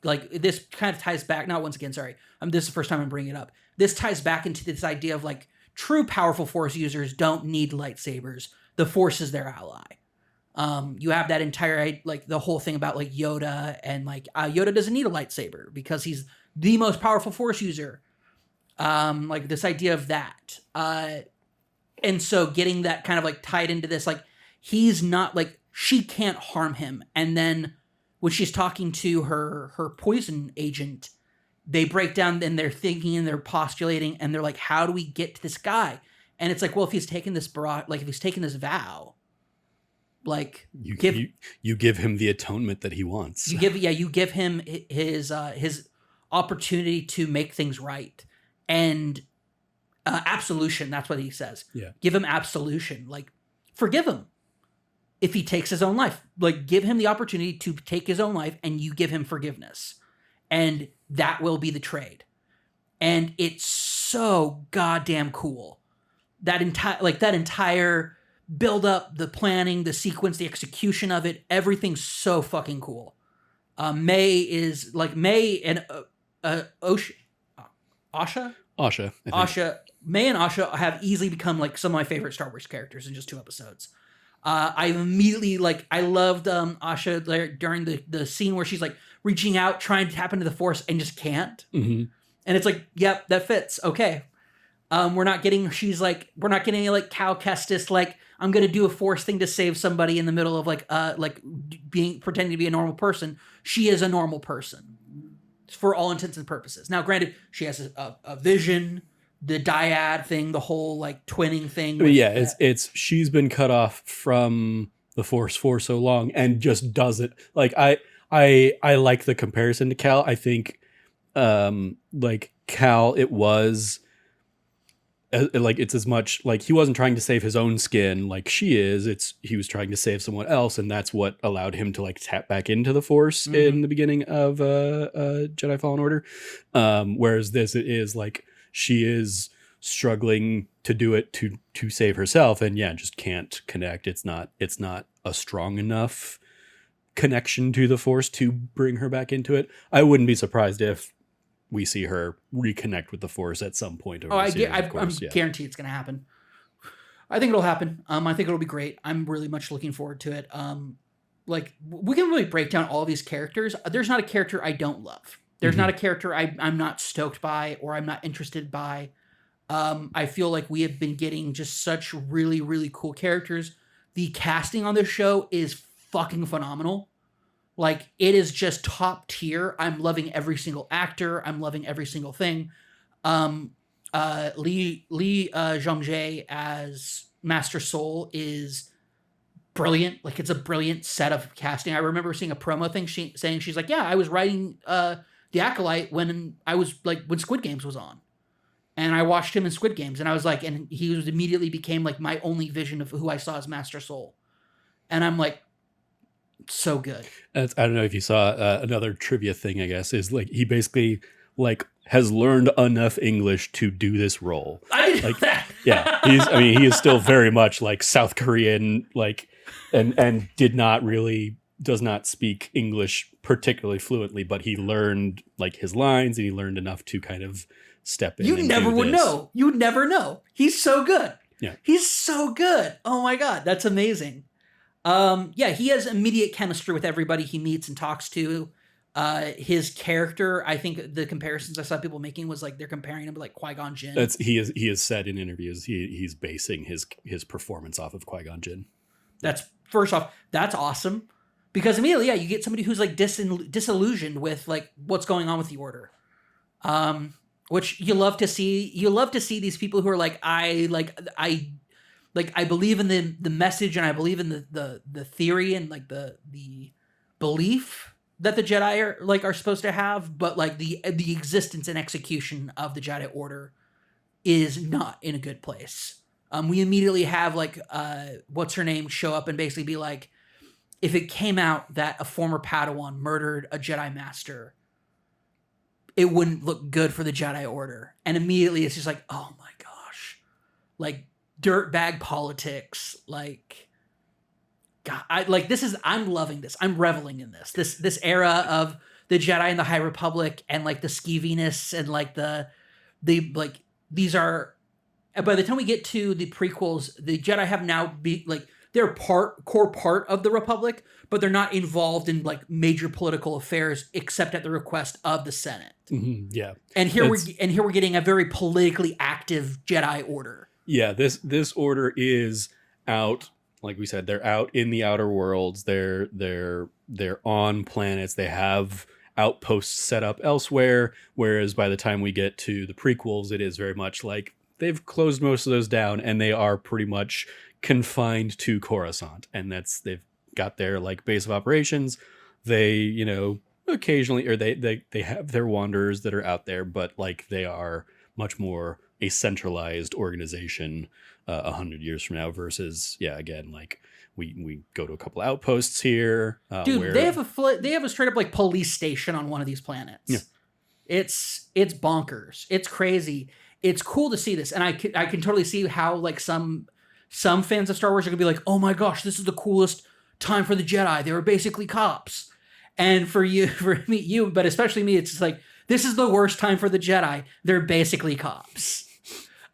like, this kind of ties back, not once again, sorry. This is the first time I'm bringing it up. This ties back into this idea of like true powerful force users don't need lightsabers. The force is their ally. You have that entire, like, the whole thing about like Yoda, and like Yoda doesn't need a lightsaber because he's the most powerful force user. Like this idea of that. And so getting that kind of like tied into this, like he's not, like, she can't harm him. And then when she's talking to her poison agent, they break down and they're thinking and they're postulating and they're like, how do we get to this guy? And it's like, well, if he's taken this vow, like You give him the atonement that he wants. you give him his opportunity to make things right, and absolution. That's what he says. Yeah. Give him absolution. Like, forgive him if he takes his own life. Like, give him the opportunity to take his own life, and you give him forgiveness, and that will be the trade. And it's so goddamn cool. That entire build up, the planning, the sequence, the execution of it, everything's so fucking cool. May and Asha. May and Asha have easily become like some of my favorite Star Wars characters in just 2 episodes. I immediately, like, I loved Asha there during the scene where she's like reaching out, trying to tap into the Force and just can't. Mm-hmm. And it's like, yep, that fits. Okay. We're not getting any like Cal Kestis, like, I'm going to do a Force thing to save somebody in the middle of pretending to be a normal person. She is a normal person for all intents and purposes. Now, granted, she has a vision, the dyad thing, the whole like twinning thing. Yeah, it's she's been cut off from the Force for so long and just does it. Like I like the comparison to Cal. I think like Cal, it was like, it's as much like he wasn't trying to save his own skin like she is. He was trying to save someone else, and that's what allowed him to like tap back into the Force in the beginning of Jedi Fallen Order. Whereas this, it is like she is struggling to do it to save herself, and just can't connect. It's not a strong enough connection to the Force to bring her back into it. I wouldn't be surprised if we see her reconnect with the Force at some point. I'm guaranteed it's going to happen. I think it'll happen. I think it'll be great. I'm really much looking forward to it. Like, we can really break down all these characters. There's not a character I don't love. There's not a character I'm not stoked by or I'm not interested by. I feel like we have been getting just such really, really cool characters. The casting on this show is fucking phenomenal. Like, it is just top tier. I'm loving every single actor. I'm loving every single thing. Lee Jong-jae as Master Soul is brilliant. Like, it's a brilliant set of casting. I remember seeing a promo thing saying she's like, yeah, I was writing The Acolyte when Squid Games was on. And I watched him in Squid Games, and I was like, and he immediately became like my only vision of who I saw as Master Soul. And I'm like, So good. I don't know if you saw another trivia thing, I guess, is like he basically like has learned enough English to do this role. I didn't Like, know that. yeah, he is still very much like South Korean, like, and does not speak English particularly fluently, but he learned like his lines and he learned enough to kind of step in. You and never do would this. know. You would never know. He's so good. Yeah. He's so good. Oh my God. That's amazing. Yeah, he has immediate chemistry with everybody he meets and talks to. His character, I think the comparisons I saw people making was like they're comparing him to like Qui-Gon Jinn. He has said in interviews he's basing his performance off of Qui-Gon Jinn. That's first off, that's awesome. Because immediately, yeah, you get somebody who's like disillusioned with like what's going on with the Order. Which you love to see. You love to see these people who are like, I believe in the message and I believe in the theory and like the belief that the Jedi are supposed to have, but like the existence and execution of the Jedi Order is not in a good place. We immediately have like what's her name show up and basically be like, if it came out that a former Padawan murdered a Jedi Master, it wouldn't look good for the Jedi Order. And immediately it's just like, oh my gosh, like dirtbag politics, like God, I'm loving this. I'm reveling in this era of the Jedi and the High Republic and like the skeeviness and like the like these are, by the time we get to the prequels, the Jedi have now they're core part of the Republic, but they're not involved in like major political affairs except at the request of the Senate. Mm-hmm, yeah. And here we're getting a very politically active Jedi Order. Yeah, this order is out, like we said, they're out in the outer worlds. They're on planets. They have outposts set up elsewhere, whereas by the time we get to the prequels, it is very much like they've closed most of those down and they are pretty much confined to Coruscant, and they've got their like base of operations. They, occasionally, or they have their wanderers that are out there, but like they are much more a centralized organization 100 years from now versus, yeah, again, like we go to a couple outposts here. Dude, they have a straight up like police station on one of these planets. Yeah. It's bonkers. It's crazy. It's cool to see this, and I can totally see how like some fans of Star Wars are gonna be like, oh my gosh, this is the coolest time for the Jedi. They were basically cops. And for me, but especially me, it's just like, this is the worst time for the Jedi. They're basically cops.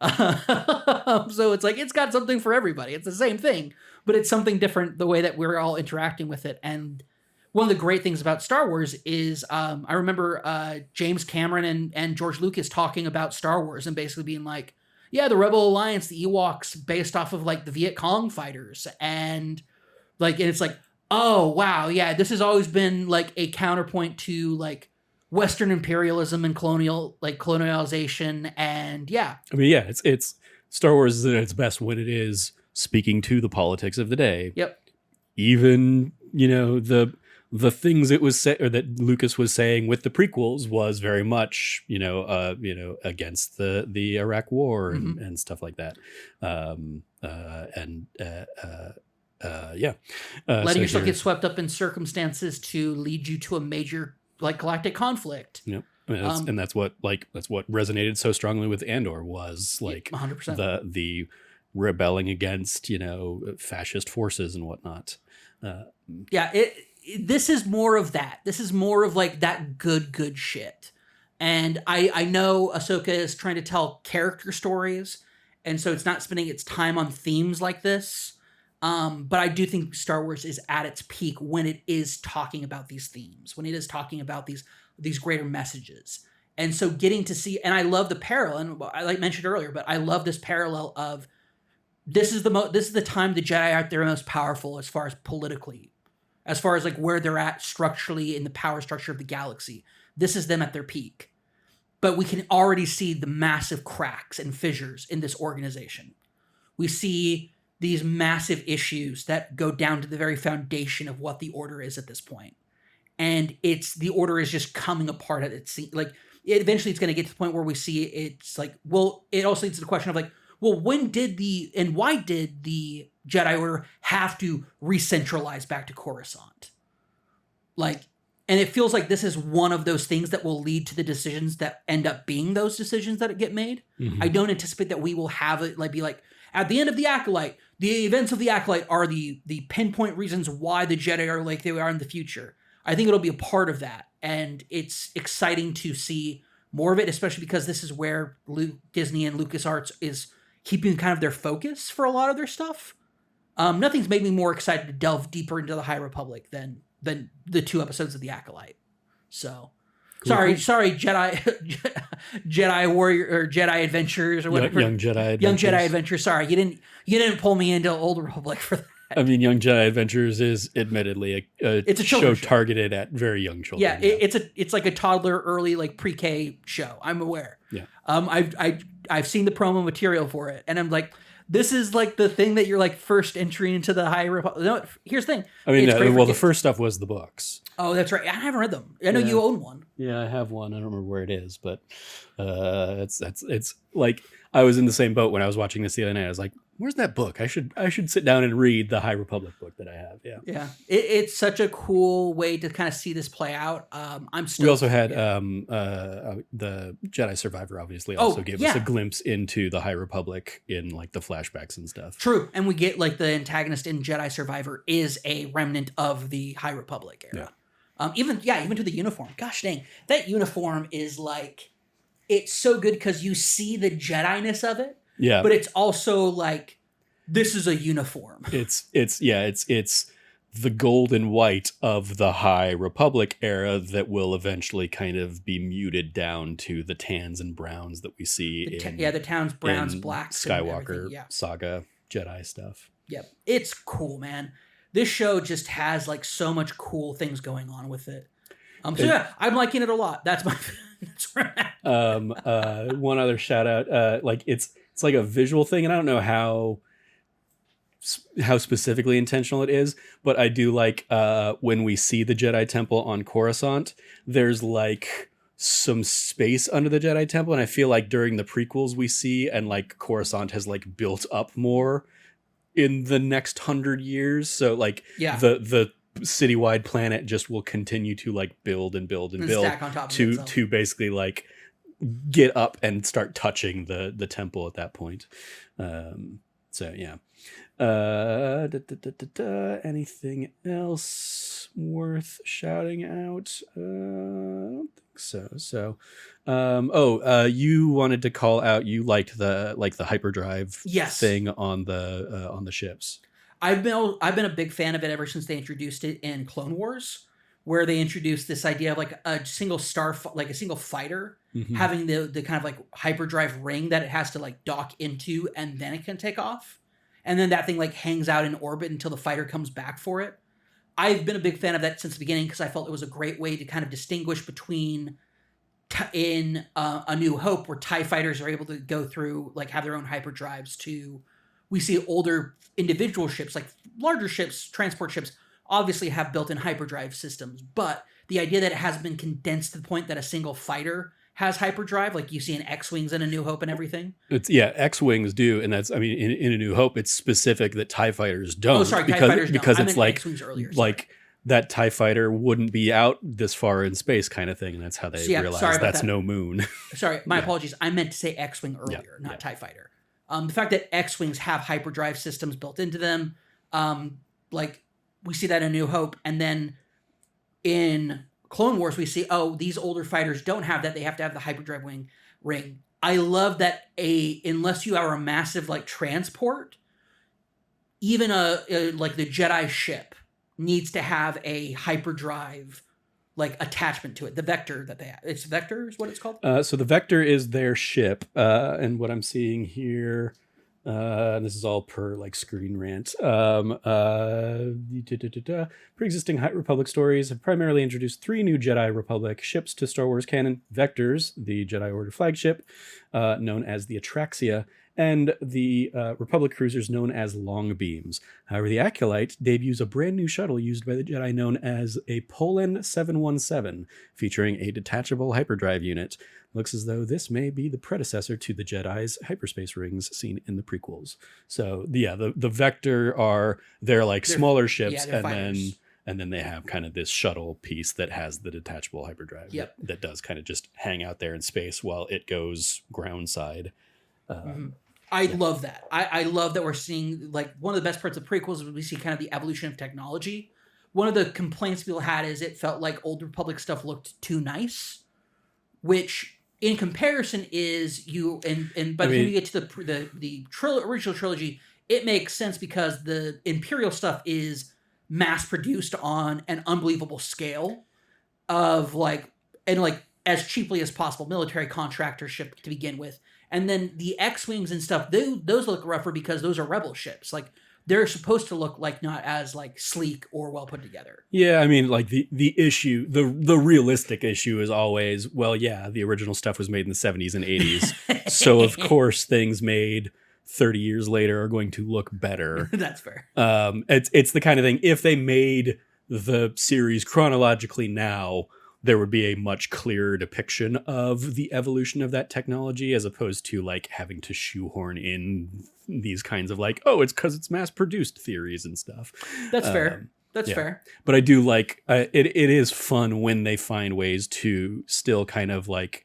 So it's like, it's got something for everybody. It's the same thing, but it's something different the way that we're all interacting with it. And one of the great things about Star Wars is I remember James Cameron and George Lucas talking about Star Wars and basically being like, yeah, the Rebel Alliance, the Ewoks, based off of like the Viet Cong fighters. And it's like, oh, wow, yeah, this has always been like a counterpoint to like Western imperialism and colonialization. And yeah. I mean, yeah, it's Star Wars is at its best when it is speaking to the politics of the day. Yep. Even, the things it was or that Lucas was saying with the prequels was very much, against the Iraq War and stuff like that. Yeah. Letting yourself get swept up in circumstances to lead you to a major like galactic conflict. Yep. And that's what resonated so strongly with Andor was like 100%. the rebelling against, fascist forces and whatnot. This is more of that. This is more of like that good shit. And I know Ahsoka is trying to tell character stories, and so it's not spending its time on themes like this. But I do think Star Wars is at its peak when it is talking about these themes, when it is talking about these greater messages. And so getting to see, and I love the parallel, and I like mentioned earlier, but I love this parallel of this is the time the Jedi are at their most powerful as far as politically, as far as like where they're at structurally in the power structure of the galaxy. This is them at their peak. But we can already see the massive cracks and fissures in this organization. We see these massive issues that go down to the very foundation of what the Order is at this point. And the Order is just coming apart at its eventually it's going to get to the point where we see it's like, well, it also leads to the question of like, well, why did the Jedi Order have to re-centralize back to Coruscant? Like, and it feels like this is one of those things that will lead to the decisions that end up being those decisions that get made. I don't anticipate that we will have it like be like at the end of the Acolyte, the events of the Acolyte are the pinpoint reasons why the Jedi are like they are in the future. I think it'll be a part of that, and it's exciting to see more of it, especially because this is where Disney and LucasArts is keeping kind of their focus for a lot of their stuff. Nothing's made me more excited to delve deeper into the High Republic than the 2 episodes of the Acolyte. So, Cool. sorry, Jedi Warrior or Jedi Adventures or whatever. Young Jedi Adventures. Young Jedi Adventures. Sorry, you didn't pull me into Old Republic for that. I mean, Young Jedi Adventures is admittedly It's a show children's show. targeted at very young children. Yeah, it's like a toddler, early like pre-K show. I'm aware. Yeah. I've seen the promo material for it, and I'm like, this is like the thing that you're like first entry into the High Republic. No, here's the thing. I mean, the first stuff was the books. Oh, that's right. I haven't read them. I know you own one. Yeah, I have one. I don't remember where it is, but it's like I was in the same boat when I was watching this the other night. I was like, where's that book? I should sit down and read the High Republic book that I have. Yeah. Yeah. It's such a cool way to kind of see this play out. I'm still. We also had the Jedi Survivor obviously also gave us a glimpse into the High Republic in like the flashbacks and stuff. True. And we get like the antagonist in Jedi Survivor is a remnant of the High Republic era. Yeah. Even to the uniform. Gosh dang. That uniform is like, it's so good because you see the Jedi-ness of it. Yeah. But it's also like, this is a uniform. It's the gold and white of the High Republic era that will eventually kind of be muted down to the tans and browns that we see the towns, browns, blacks, Skywalker saga Jedi stuff. Yep. It's cool, man. This show just has like so much cool things going on with it. I'm liking it a lot. That's my that's where I'm at. One other shout out, like it's like a visual thing, and I don't know how specifically intentional it is, but I do like when we see the Jedi Temple on Coruscant, there's like some space under the Jedi Temple, and I feel like during the prequels we see, and like Coruscant has like built up more in the next 100 years, so like the citywide planet just will continue to like build and build and build stack on top to basically like get up and start touching the temple at that point. So yeah. Anything else worth shouting out? I don't think so. You wanted to call out, you liked the hyperdrive thing on the ships. I've been a big fan of it ever since they introduced it in Clone Wars, where they introduced this idea of like a single like a single fighter having the kind of like hyperdrive ring that it has to like dock into, and then it can take off. And then that thing like hangs out in orbit until the fighter comes back for it. I've been a big fan of that since the beginning because I felt it was a great way to kind of distinguish between in A New Hope, where TIE fighters are able to go through, like have their own hyperdrives, to we see older individual ships, like larger ships, transport ships, obviously have built-in hyperdrive systems. But the idea that it hasn't been condensed to the point that a single fighter has hyperdrive, like you see in X-Wings in A New Hope and everything. X-Wings do, and that's, I mean, in A New Hope, it's specific that TIE fighters don't. Oh, sorry, TIE fighters don't. Because it's like, X-Wings earlier, like that TIE fighter wouldn't be out this far in space kind of thing, and that's how they realize that's no moon. Sorry, my apologies. I meant to say X-Wing earlier, not TIE fighter. The fact that X-Wings have hyperdrive systems built into them, like we see that in A New Hope, and then in Clone Wars, we see, these older fighters don't have that. They have to have the hyperdrive ring. I love that unless you are a massive like transport, even like the Jedi ship needs to have a hyperdrive like attachment to it. The Vector that they have. It's Vector is what it's called? So the Vector is their ship. And what I'm seeing here, this is all per like Screen Rant. Pre-existing High Republic stories have primarily introduced 3 new Jedi Republic ships to Star Wars canon: Vectors, the Jedi Order flagship, known as the Atraxia, and the Republic cruisers known as Longbeams. However, the Acolyte debuts a brand new shuttle used by the Jedi known as a Polan 717, featuring a detachable hyperdrive unit. Looks as though this may be the predecessor to the Jedi's hyperspace rings seen in the prequels. So, the Vector they're smaller ships, and fighters. And then they have kind of this shuttle piece that has the detachable hyperdrive Yep. that does kind of just hang out there in space while it goes ground side. I love that. I love that we're seeing, like, one of the best parts of prequels is we see kind of the evolution of technology. One of the complaints people had is it felt like Old Republic stuff looked too nice, which in comparison is by the time you get to the original trilogy, it makes sense because the Imperial stuff is mass produced on an unbelievable scale of as cheaply as possible military contractorship to begin with. And then the X-Wings and stuff, those look rougher because those are rebel ships. Like, they're supposed to look like not as like sleek or well put together. Yeah, I mean, like the issue, the realistic issue is always, well, yeah, the original stuff was made in the 70s and 80s. So of course things made 30 years later are going to look better. That's fair. It's the kind of thing, if they made the series chronologically now, there would be a much clearer depiction of the evolution of that technology, as opposed to like having to shoehorn in these kinds of like, oh, it's because it's mass produced theories and stuff. That's fair. That's fair. But I do like it is fun when they find ways to still kind of like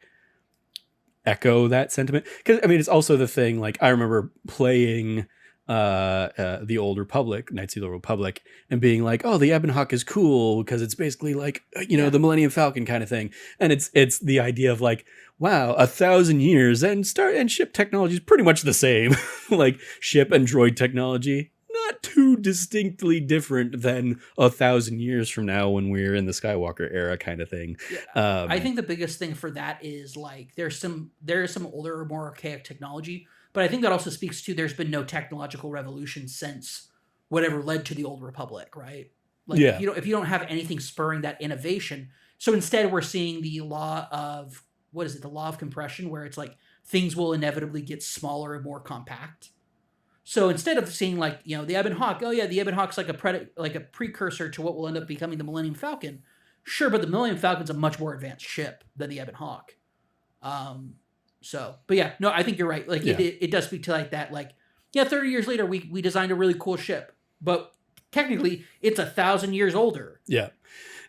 echo that sentiment. Because I mean, it's also the thing, like, I remember playing the Old Republic, Knights of the Old Republic, and being like, oh, the Ebon Hawk is cool because it's basically like, you know, the Millennium Falcon kind of thing. And it's the idea of like, wow, 1,000 years and ship technology is pretty much the same. Like, ship and droid technology, not too distinctly different than 1,000 years from now when we're in the Skywalker era kind of thing. Yeah. I think the biggest thing for that is like there is some older, more archaic technology. But I think that also speaks to there's been no technological revolution since whatever led to the Old Republic, right? Like, if you don't have anything spurring that innovation, so instead we're seeing the law of the law of compression, where it's like things will inevitably get smaller and more compact. So instead of seeing like, you know, the Ebon Hawk, oh yeah, the Ebon Hawk's like a precursor to what will end up becoming the Millennium Falcon. Sure, but the Millennium Falcon's a much more advanced ship than the Ebon Hawk. But yeah, no, I think you're right. Like, it does speak to like that, like, yeah, 30 years later, we designed a really cool ship, but technically it's 1,000 years older. Yeah.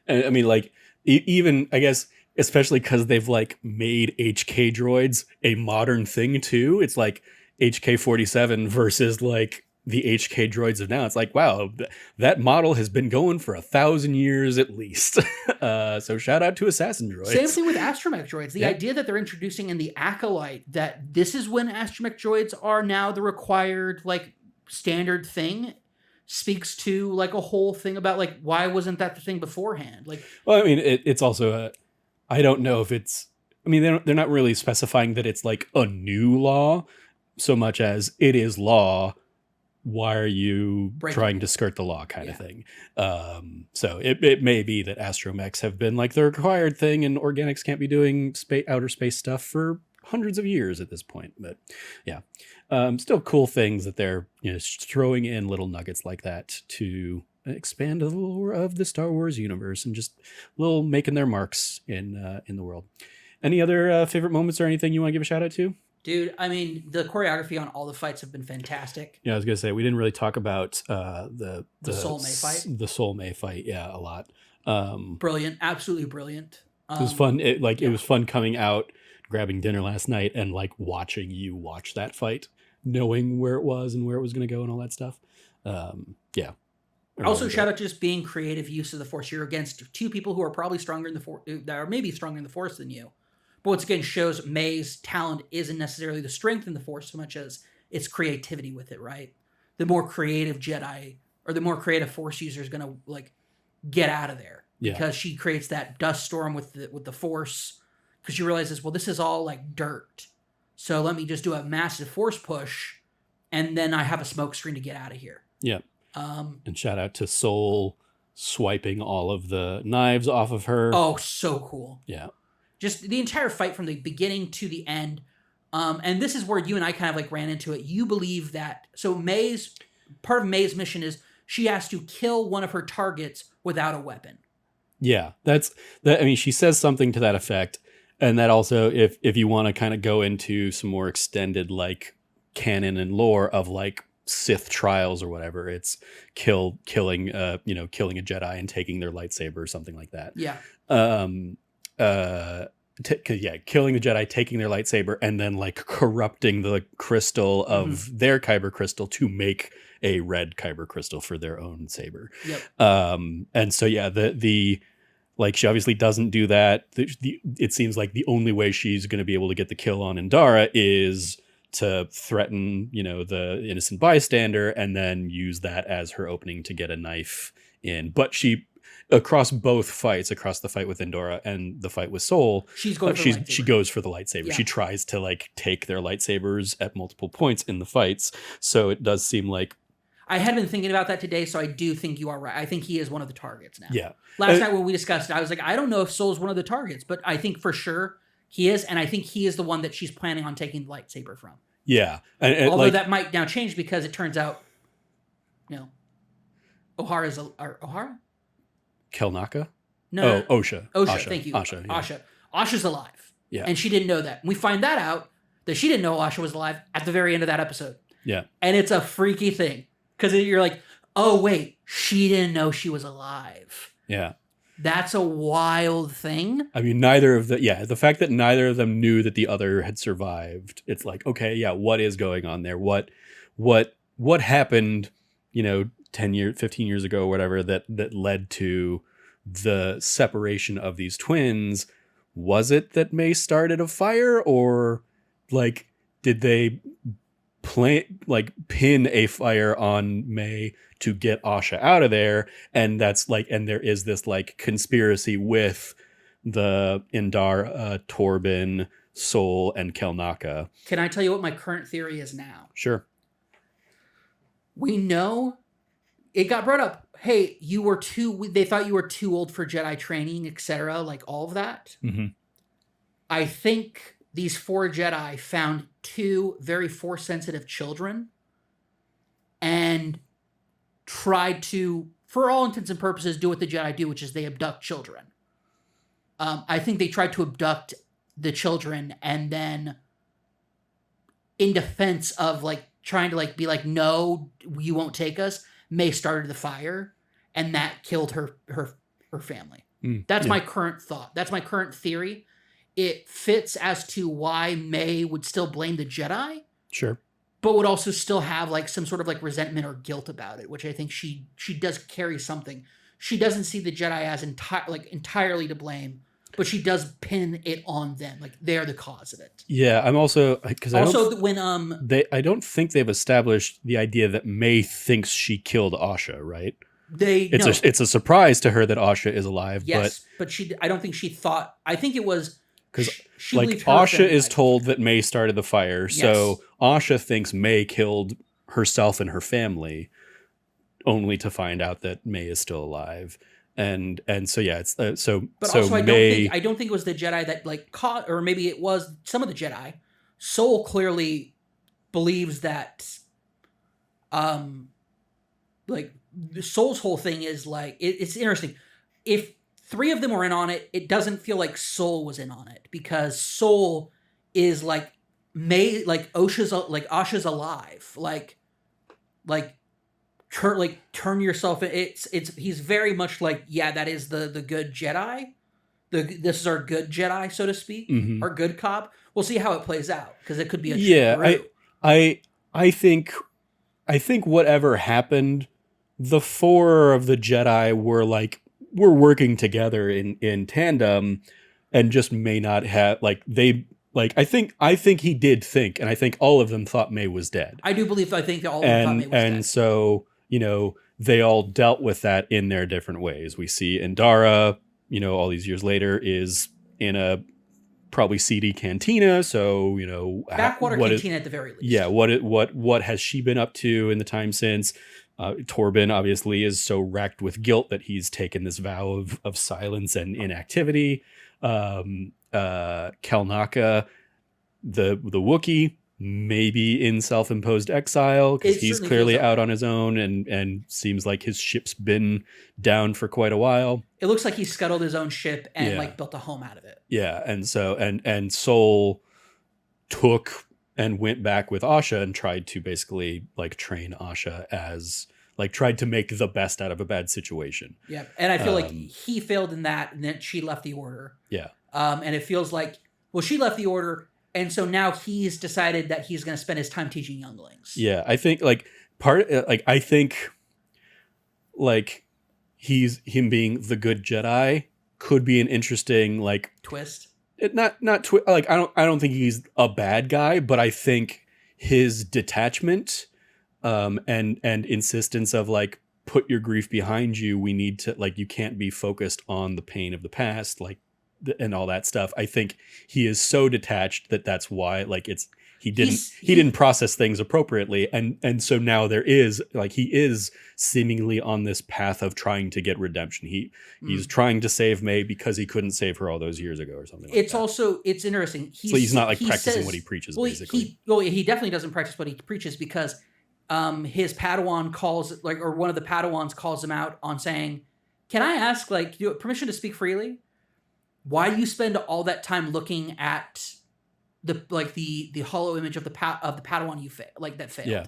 And I mean, like, even, I guess, especially because they've like made HK droids a modern thing too. It's like HK-47 versus like the HK droids of now. It's like, wow, that model has been going for 1,000 years at least. So shout out to assassin droids. Same thing with astromech droids. The idea that they're introducing in the Acolyte that this is when astromech droids are now the required like standard thing speaks to like a whole thing about like, why wasn't that the thing beforehand? Like, well, I mean, it's also I don't know if it's, I mean, they're not really specifying that it's like a new law so much as it is law. Why are you trying to skirt the law kind of thing? So it may be that astromechs have been like the required thing and organics can't be doing outer space stuff for hundreds of years at this point. But yeah, still cool things that they're, you know, throwing in little nuggets like that to expand the lore of the Star Wars universe and just little making their marks in the world. Any other favorite moments or anything you want to give a shout out to? Dude, I mean, the choreography on all the fights have been fantastic. Yeah, I was gonna say we didn't really talk about the Sol May fight. The Sol May fight, yeah, a lot. Brilliant, absolutely brilliant. It was fun. It was fun coming out, grabbing dinner last night, and like watching you watch that fight, knowing where it was and where it was gonna go and all that stuff. Yeah. Also, shout out to just being creative use of the Force. You're against two people who are probably stronger in the Force, that are maybe stronger in the Force than you. But once again, shows May's talent isn't necessarily the strength in the Force so much as its creativity with it, right? The more creative Jedi or the more creative Force user is going to like get out of there because she creates that dust storm with the Force because she realizes, well, this is all like dirt. So let me just do a massive Force push and then I have a smoke screen to get out of here. Yeah. And shout out to Sol swiping all of the knives off of her. Oh, so cool. Yeah. Just the entire fight from the beginning to the end. And this is where you and I kind of like ran into it. You believe that. So part of May's mission is she has to kill one of her targets without a weapon. Yeah, that's that. I mean, she says something to that effect. And that also, if you want to kind of go into some more extended like canon and lore of like Sith trials or whatever. It's killing a Jedi and taking their lightsaber or something like that. Yeah. Killing the Jedi, taking their lightsaber, and then like corrupting the crystal of their kyber crystal to make a red kyber crystal for their own saber. Yep. And so yeah, the like she obviously doesn't do that. It seems like the only way she's going to be able to get the kill on Indara is to threaten, the innocent bystander, and then use that as her opening to get a knife in. But she, across both fights, across the fight with Indora and the fight with Soul, she goes for the lightsaber. Yeah. She tries to like take their lightsabers at multiple points in the fights. So it does seem like, I had been thinking about that today, so I do think you are right. I think he is one of the targets now. Yeah. Last night when we discussed it, I was like, I don't know if Soul's one of the targets, but I think for sure he is, and I think he is the one that she's planning on taking the lightsaber from. Yeah. Although that might now change because it turns out, O'Hara's O'Hara? Kelnaka? No. Oh, Osha. Thank you. Asha. Yeah. Asha's alive. Yeah. And she didn't know that. We find that out, that she didn't know Asha was alive at the very end of that episode. Yeah. And it's a freaky thing. Because you're like, oh, wait, she didn't know she was alive. Yeah. That's a wild thing. I mean, the fact that neither of them knew that the other had survived, it's like, okay, yeah, what is going on there? What happened, 10 years, 15 years ago, or whatever, that led to the separation of these twins? Was it that May started a fire, or like, did they pin a fire on May to get Asha out of there? And that's like, and there is this like conspiracy with the Indar, Torben, Soul, and Kelnaka. Can I tell you what my current theory is now? Sure. We know it got brought up. Hey, they thought you were too old for Jedi training, etc. Like all of that. Mm-hmm. I think these 4 Jedi found 2 very Force-sensitive children and tried to, for all intents and purposes, do what the Jedi do, which is they abduct children. I think they tried to abduct the children, and then in defense of like trying to like be like, no, you won't take us, May started the fire, and that killed her family. That's my current thought. That's my current theory. It fits as to why May would still blame the Jedi. Sure. But would also still have like some sort of like resentment or guilt about it, which I think she does carry something. She doesn't see the Jedi as entirely to blame, but she does pin it on them. Like they're the cause of it. Yeah, I'm also, because I don't think they've established the idea that May thinks she killed Asha, right? It's a surprise to her that Asha is alive. Yes, but I don't think she thought. I think it was because like Asha is told that May started the fire, so Asha thinks May killed herself and her family, only to find out that May is still alive. And so yeah, it's so. But so also, I don't think it was the Jedi that like caught, or maybe it was some of the Jedi. Soul clearly believes that, like Soul's whole thing is like it's interesting. If 3 of them were in on it, it doesn't feel like Soul was in on it, because Soul is like Asha's alive, turn yourself in. He's very much like, yeah, that is the good Jedi. This is our good Jedi, so to speak, our good cop. We'll see how it plays out, because it could be I think whatever happened, the 4 of the Jedi were working together in tandem, and just may not have I think he did think, and I think all of them thought May was dead. I think all of them thought May was dead. And so, they all dealt with that in their different ways. We see Indara, all these years later, is in a probably seedy cantina. So, backwater cantina at the very least. Yeah. What has she been up to in the time since? Torben obviously is so racked with guilt that he's taken this vow of silence and inactivity. Kelnaka, the Wookiee, maybe in self-imposed exile, because he's clearly out on his own, and seems like his ship's been down for quite a while. It looks like he scuttled his own ship and built a home out of it. Yeah, and so and Soul took and went back with Asha and tried to basically like train Asha as like tried to make the best out of a bad situation. Yeah, and I feel like he failed in that, and then she left the order. Yeah. And it feels like, well, she left the order, and so now he's decided that he's going to spend his time teaching younglings. Yeah, I think like I think like him being the good Jedi could be an interesting like twist. Like I don't think he's a bad guy, but I think his detachment and insistence of like put your grief behind you, we need to like you can't be focused on the pain of the past like and all that stuff. I think he is so detached that's why like it's he didn't process things appropriately, and so now there is like he is seemingly on this path of trying to get redemption. He's trying to save May because he couldn't save her all those years ago or something. It's like that. also it's interesting. So he's not like practicing what he preaches. Well, basically, he definitely doesn't practice what he preaches because his Padawan calls like or one of the Padawans calls him out on saying, "Can I ask like you have permission to speak freely? Why do you spend all that time looking at the hollow image of the Padawan you that failed? Yeah.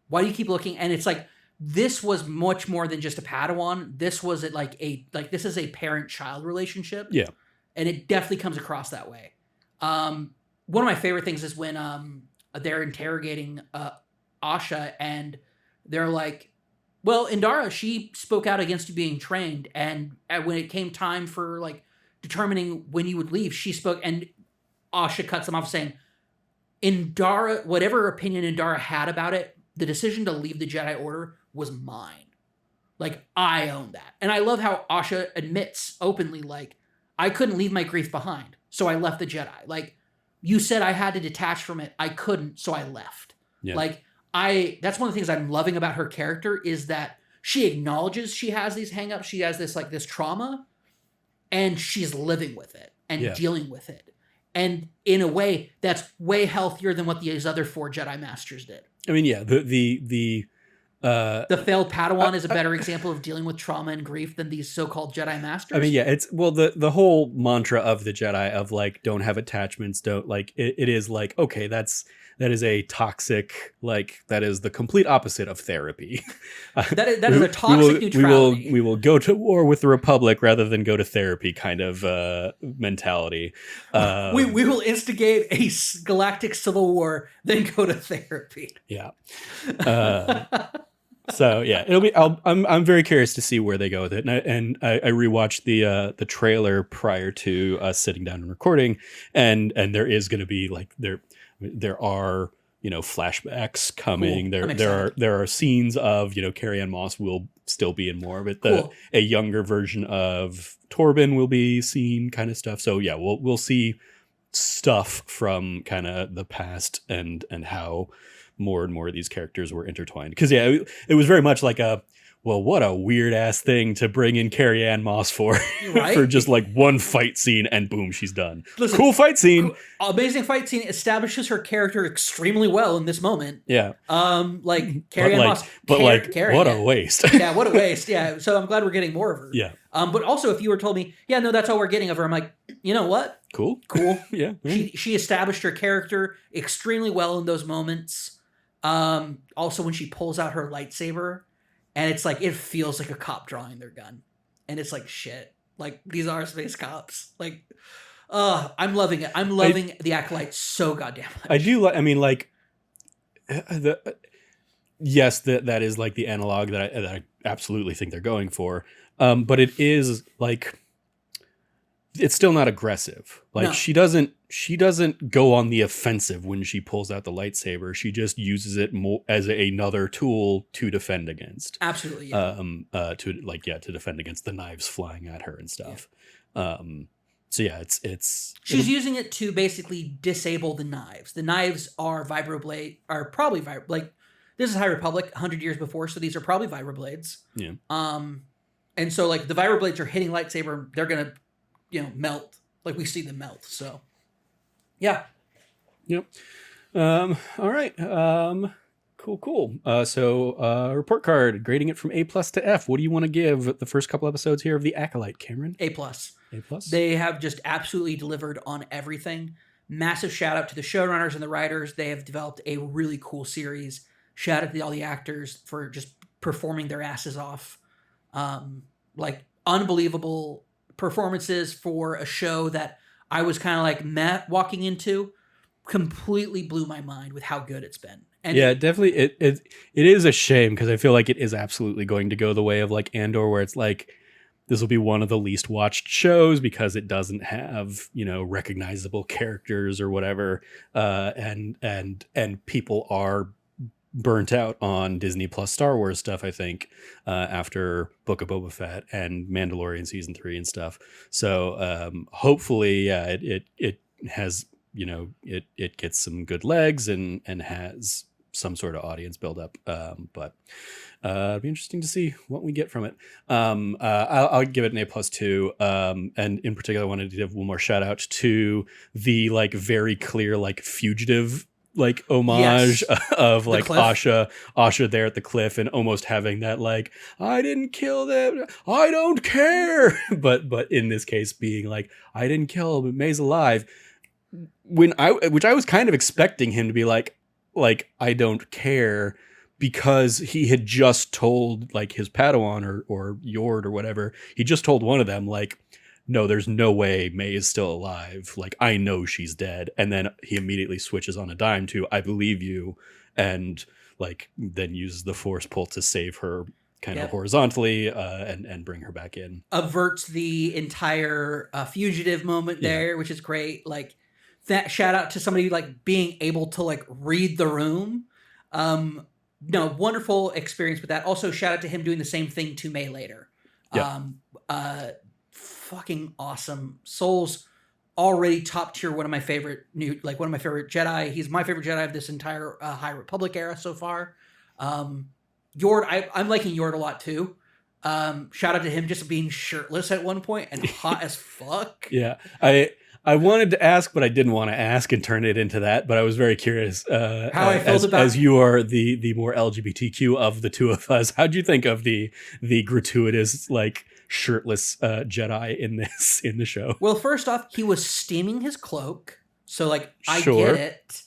Why do you keep looking?" And it's like this was much more than just a Padawan. This was this is a parent-child relationship. Yeah, and it definitely comes across that way. One of my favorite things is when they're interrogating Asha and they're like, "Well, Indara, she spoke out against you being trained, and when it came time for like determining when you would leave, she spoke." And Asha cuts them off saying, "Indara, whatever opinion Indara had about it, the decision to leave the Jedi Order was mine. Like, I own that." And I love how Asha admits openly, like, I couldn't leave my grief behind, so I left the Jedi. Like, you said I had to detach from it. I couldn't, so I left. Yeah. Like, that's one of the things I'm loving about her character is that she acknowledges she has these hangups. She has this, like, this trauma, and she's living with it and dealing with it. And in a way, that's way healthier than what these other 4 Jedi Masters did. I mean, yeah, the failed Padawan is a better example of dealing with trauma and grief than these so-called Jedi Masters. I mean, yeah, it's the whole mantra of the Jedi of like don't have attachments, don't like it is like okay, that is a toxic like that is the complete opposite of therapy. that is a toxic neutrality. We will go to war with the Republic rather than go to therapy kind of mentality. We will instigate a galactic civil war, then go to therapy. Yeah. So yeah, it'll be. I'm very curious to see where they go with it, and I rewatched the trailer prior to us sitting down and recording, and there is going to be like there are flashbacks coming. Cool. There are scenes of Carrie Ann Moss will still be in more of it. Cool. A younger version of Torben will be seen, kind of stuff. So yeah, we'll see stuff from kind of the past and how more and more of these characters were intertwined. Because yeah, it was very much like what a weird ass thing to bring in Carrie Ann Moss for, right? For just like one fight scene and boom, she's done. Listen, cool fight scene. Amazing fight scene establishes her character extremely well in this moment. Yeah. Like Carrie Ann Moss. What a waste. Yeah, what a waste. Yeah. So I'm glad we're getting more of her. Yeah. But also if you were told me, yeah, no, that's all we're getting of her, I'm like, you know what? Cool. Yeah. She established her character extremely well in those moments. Also when she pulls out her lightsaber and it's like, it feels like a cop drawing their gun. And it's like, shit, like these are space cops. Like, I'm loving it. I'm loving the Acolyte so goddamn much. I do like, I mean, like yes, that is like the analog that I absolutely think they're going for. But it is like, it's still not aggressive. Like no. She doesn't go on the offensive when she pulls out the lightsaber. She just uses it more as another tool to defend against. Absolutely. Yeah. To defend against the knives flying at her and stuff. Yeah. So yeah, she's using it to basically disable the knives. The knives are probably like this is High Republic 100 years before, so these are probably vibroblades. Yeah. And so like the vibroblades are hitting lightsaber, they're gonna melt. Like we see them melt. So yeah. Yep. All right. Cool. So report card, grading it from A+ to F. What do you want to give the first couple episodes here of The Acolyte, Cameron? A+. A+. They have just absolutely delivered on everything. Massive shout out to the showrunners and the writers. They have developed a really cool series. Shout out to all the actors for just performing their asses off. Like unbelievable performances for a show that I was kind of like meh walking into. Completely blew my mind with how good it's been. And yeah, definitely. It is a shame because I feel like it is absolutely going to go the way of like Andor, where it's like this will be one of the least watched shows because it doesn't have, you know, recognizable characters or whatever, and people are burnt out on Disney Plus Star Wars stuff, I think, after Book of Boba Fett and Mandalorian season 3 and stuff. So hopefully, yeah, it has, you know, it gets some good legs and has some sort of audience buildup. But it'll be interesting to see what we get from it. I'll give it an A+2. And in particular, I wanted to give one more shout out to the like very clear like fugitive like homage of like Asha there at the cliff and almost having that like, I didn't kill them, I don't care, but in this case being like, I didn't kill him, but May's alive. Which I was kind of expecting him to be like I don't care, because he had just told like his Padawan or Yord or whatever, he just told one of them like, no, there's no way May is still alive. Like, I know she's dead. And then he immediately switches on a dime to, I believe you. And like, then uses the force pull to save her kind of horizontally and bring her back in. Averts the entire fugitive moment there, which is great. Like that shout out to somebody like being able to like read the room. No, wonderful experience with that. Also shout out to him doing the same thing to May later. Fucking awesome. Soul's already top tier, one of my favorite Jedi. He's my favorite Jedi of this entire High Republic era so far. Yord, I'm liking Yord a lot too. Shout out to him just being shirtless at one point and hot as fuck. Yeah, I wanted to ask, but I didn't want to ask and turn it into that. But I was very curious how I felt about, as you are the more LGBTQ of the two of us. How'd you think of the gratuitous like shirtless Jedi in the show? Well, first off, he was steaming his cloak, so like I get it.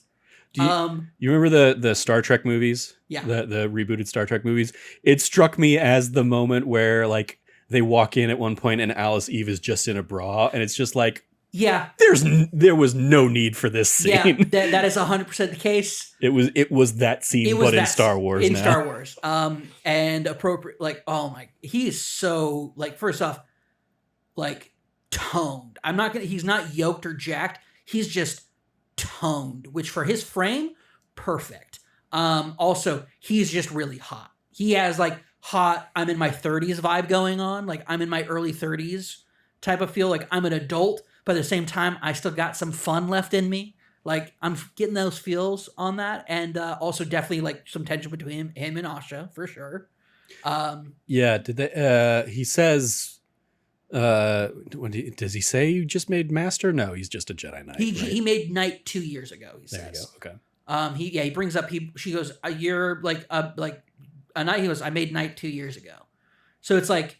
You remember the Star Trek movies? Yeah, the rebooted Star Trek movies. It struck me as the moment where like they walk in at one point and Alice Eve is just in a bra, and it's just like, yeah, there was no need for this scene. Yeah, that is 100% the case. It was that scene, but in Star Wars. In Star Wars, and appropriate. Like, oh my, he is so like. First off, like toned. He's not yoked or jacked. He's just toned, which for his frame, perfect. Also, he's just really hot. He has like hot, I'm in my 30s vibe going on. Like I'm in my early 30s type of feel. Like I'm an adult, but at the same time, I still got some fun left in me. Like I'm getting those feels on that, and also definitely like some tension between him and Asha for sure. Yeah. Did they? He says. Does he say you just made Master? No, he's just a Jedi Knight. He made Knight 2 years ago. He says. There you go. Okay. He brings up she goes, you're like a Knight. He goes, I made Knight 2 years ago. So it's like,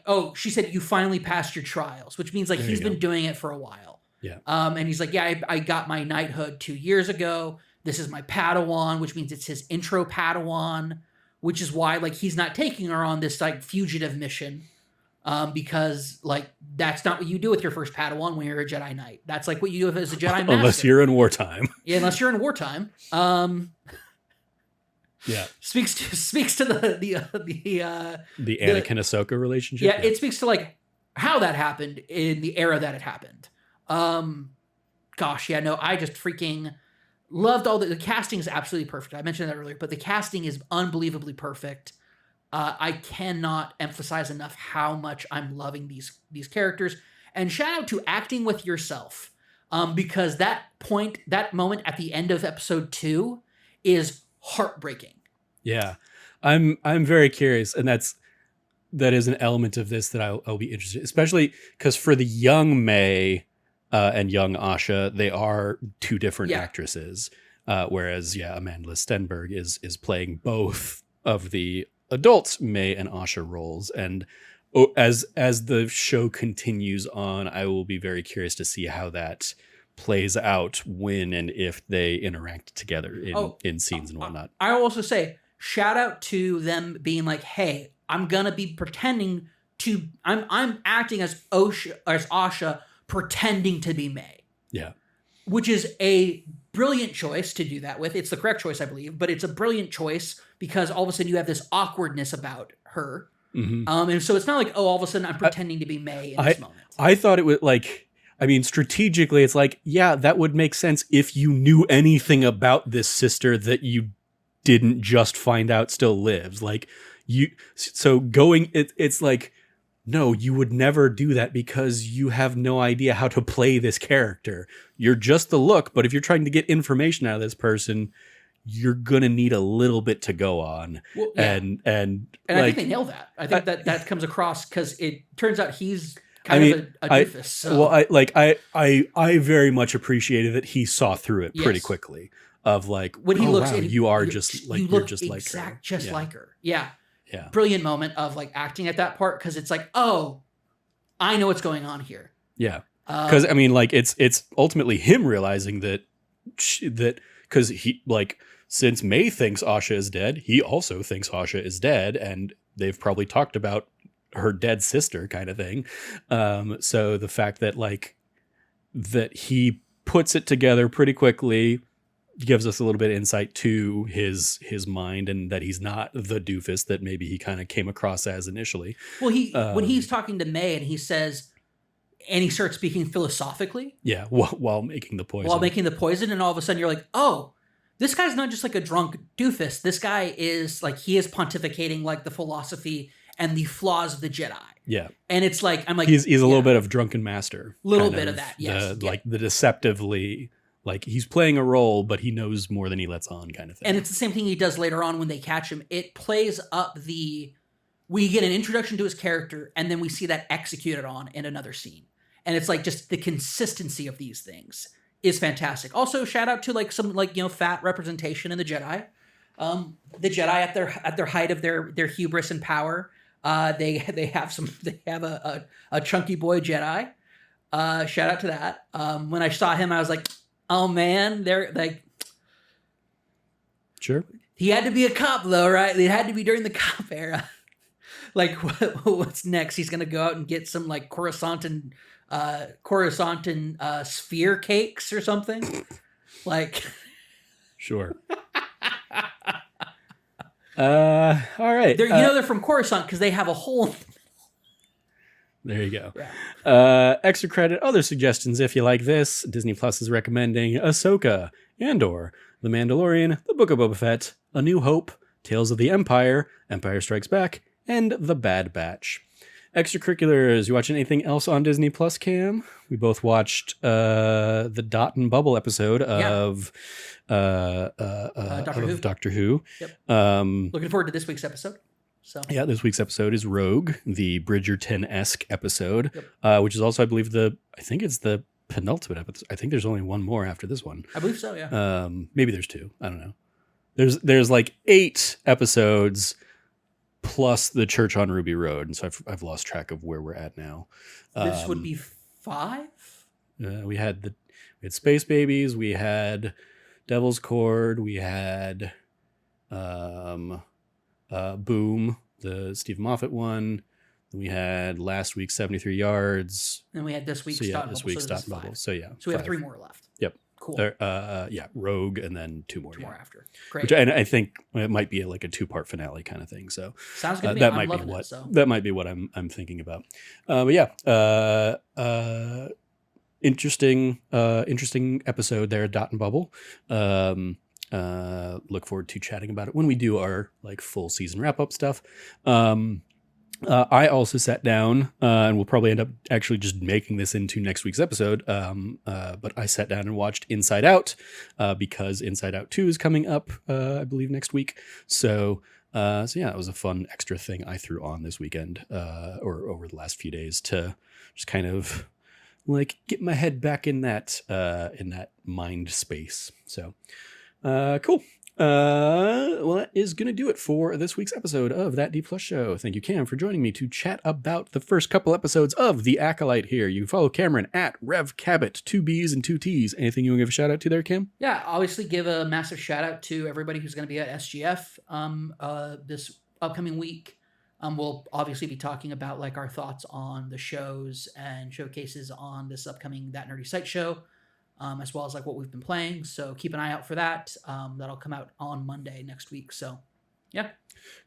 oh, she said you finally passed your trials, which means like he's been doing it for a while. Yeah. And he's like, yeah, I got my knighthood 2 years ago. This is my Padawan, which means it's his intro Padawan, which is why like he's not taking her on this like fugitive mission, because like that's not what you do with your first Padawan when you're a Jedi Knight. That's like what you do as a Jedi Master. Unless you're in wartime. Yeah, unless you're in wartime. Yeah. Speaks to the Anakin Ahsoka relationship. Yeah, it speaks to like how that happened in the era that it happened. Gosh, yeah, no, I just freaking loved all the casting is absolutely perfect. I mentioned that earlier, but the casting is unbelievably perfect. I cannot emphasize enough how much I'm loving these characters. And shout out to acting with yourself, because that moment at the end of episode 2 is heartbreaking. Yeah, I'm very curious, and that is an element of this that I'll be interested, especially because for the young May and young Asha, they are two different actresses. Whereas Amanda Stenberg is playing both of the adult May and Asha roles, and as the show continues on, I will be very curious to see how that plays out when and if they interact together in scenes and whatnot. I will also say, shout out to them being like, hey, I'm gonna be pretending to I'm acting as Asha pretending to be May. Yeah. Which is a brilliant choice to do that with. It's the correct choice, I believe, but it's a brilliant choice because all of a sudden you have this awkwardness about her. Mm-hmm. And so it's not like, oh, all of a sudden I'm pretending to be May in this moment. I thought it was like, I mean, strategically, it's like, yeah, that would make sense if you knew anything about this sister that you didn't just find out still lives. Like, it's like, no, you would never do that because you have no idea how to play this character. You're just the look, but if you're trying to get information out of this person, you're gonna need a little bit to go on. Well, yeah. And I think they nail that. I think that comes across because it turns out he's kind of a doofus. So. Well, I very much appreciated that he saw through it pretty quickly. Of like, when he looks, wow, you're just like her. Yeah. Yeah. Brilliant moment of like acting at that part because it's like, oh, I know what's going on here. Yeah. Because I mean, like it's ultimately him realizing that because he like since May thinks Asha is dead, he also thinks Asha is dead, and they've probably talked about her dead sister kind of thing. So the fact that like that he puts it together pretty quickly gives us a little bit of insight to his mind and that he's not the doofus that maybe he kind of came across as initially. Well, when he's talking to May and he says, and he starts speaking philosophically. Yeah, while making the poison. And all of a sudden you're like, oh, this guy's not just like a drunk doofus. This guy is like, he is pontificating like the philosophy and the flaws of the Jedi. Yeah. And it's like, I'm like, he's a little bit of drunken master. Little bit of that, yes. Like the deceptively... Like he's playing a role, but he knows more than he lets on kind of thing. And it's the same thing he does later on when they catch him. It plays up we get an introduction to his character and then we see that executed on in another scene. And it's like just the consistency of these things is fantastic. Also shout out to like some like, fat representation in the Jedi. The Jedi at their height of their hubris and power. They have a chunky boy Jedi. Shout out to that. When I saw him, I was like, oh man, they're like, sure. He had to be a cop though, right? It had to be during the cop era. Like, what's next? He's gonna go out and get some like Coruscantan sphere cakes or something. Like, sure. All right. They're from Coruscant because they have a hole. There you go. Yeah. Extra credit, other suggestions if you like this. Disney Plus is recommending Ahsoka, Andor, The Mandalorian, The Book of Boba Fett, A New Hope, Tales of the Empire, Empire Strikes Back, and The Bad Batch. Extracurriculars, you watching anything else on Disney Plus, Cam? We both watched the Dot and Bubble episode of Doctor Who. Yep. Looking forward to this week's episode. So. Yeah, this week's episode is Rogue, the Bridgerton-esque episode, which is also, I believe, I think it's the penultimate episode. I think there's only one more after this one. I believe so, yeah. Maybe there's 2. I don't know. There's like 8 episodes plus the Church on Ruby Road, and so I've lost track of where we're at now. This would be 5? We had Space Babies, we had Devil's Cord, we had... Boom, the Stephen Moffat one. Then we had last week's 73 Yards. And we had this week's This week's Dot and Bubble. So yeah. So we have 3 more left. Yep. Cool. Rogue and then 2 more. 2 more after. Great. Which I think it might be like a 2-part finale kind of thing. So sounds good to me. That might be what I'm thinking about. But yeah. Interesting episode there, Dot and Bubble. Look forward to chatting about it when we do our like full season wrap up stuff. I also sat down and we'll probably end up actually just making this into next week's episode. But I sat down and watched Inside Out because Inside Out 2 is coming up, I believe next week. So yeah, it was a fun extra thing I threw on this weekend or over the last few days to just kind of like get my head back in that mind space. So cool. Well, that is going to do it for this week's episode of That D Plus Show. Thank you, Cam, for joining me to chat about the first couple episodes of The Acolyte here. You can follow Cameron at Rev Cabot, 2 B's and 2 T's. Anything you want to give a shout out to there, Cam? Yeah, obviously give a massive shout out to everybody who's going to be at SGF this upcoming week. We'll obviously be talking about like our thoughts on the shows and showcases on this upcoming That Nerdy Site show. As well as like what we've been playing. So keep an eye out for that. That'll come out on Monday next week. So yeah.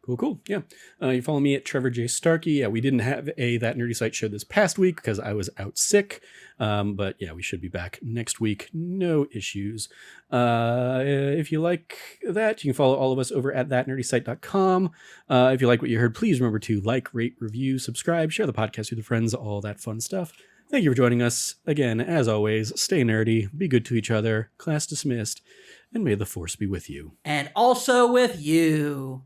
Cool. Yeah. You follow me at Trevor J. Starkey. Yeah, we didn't have a That Nerdy Site show this past week because I was out sick. But yeah, we should be back next week. No issues. If you like that, you can follow all of us over at thatnerdysite.com. If you like what you heard, please remember to like, rate, review, subscribe, share the podcast with your friends, all that fun stuff. Thank you for joining us. Again, as always, stay nerdy, be good to each other, class dismissed, and may the force be with you. And also with you.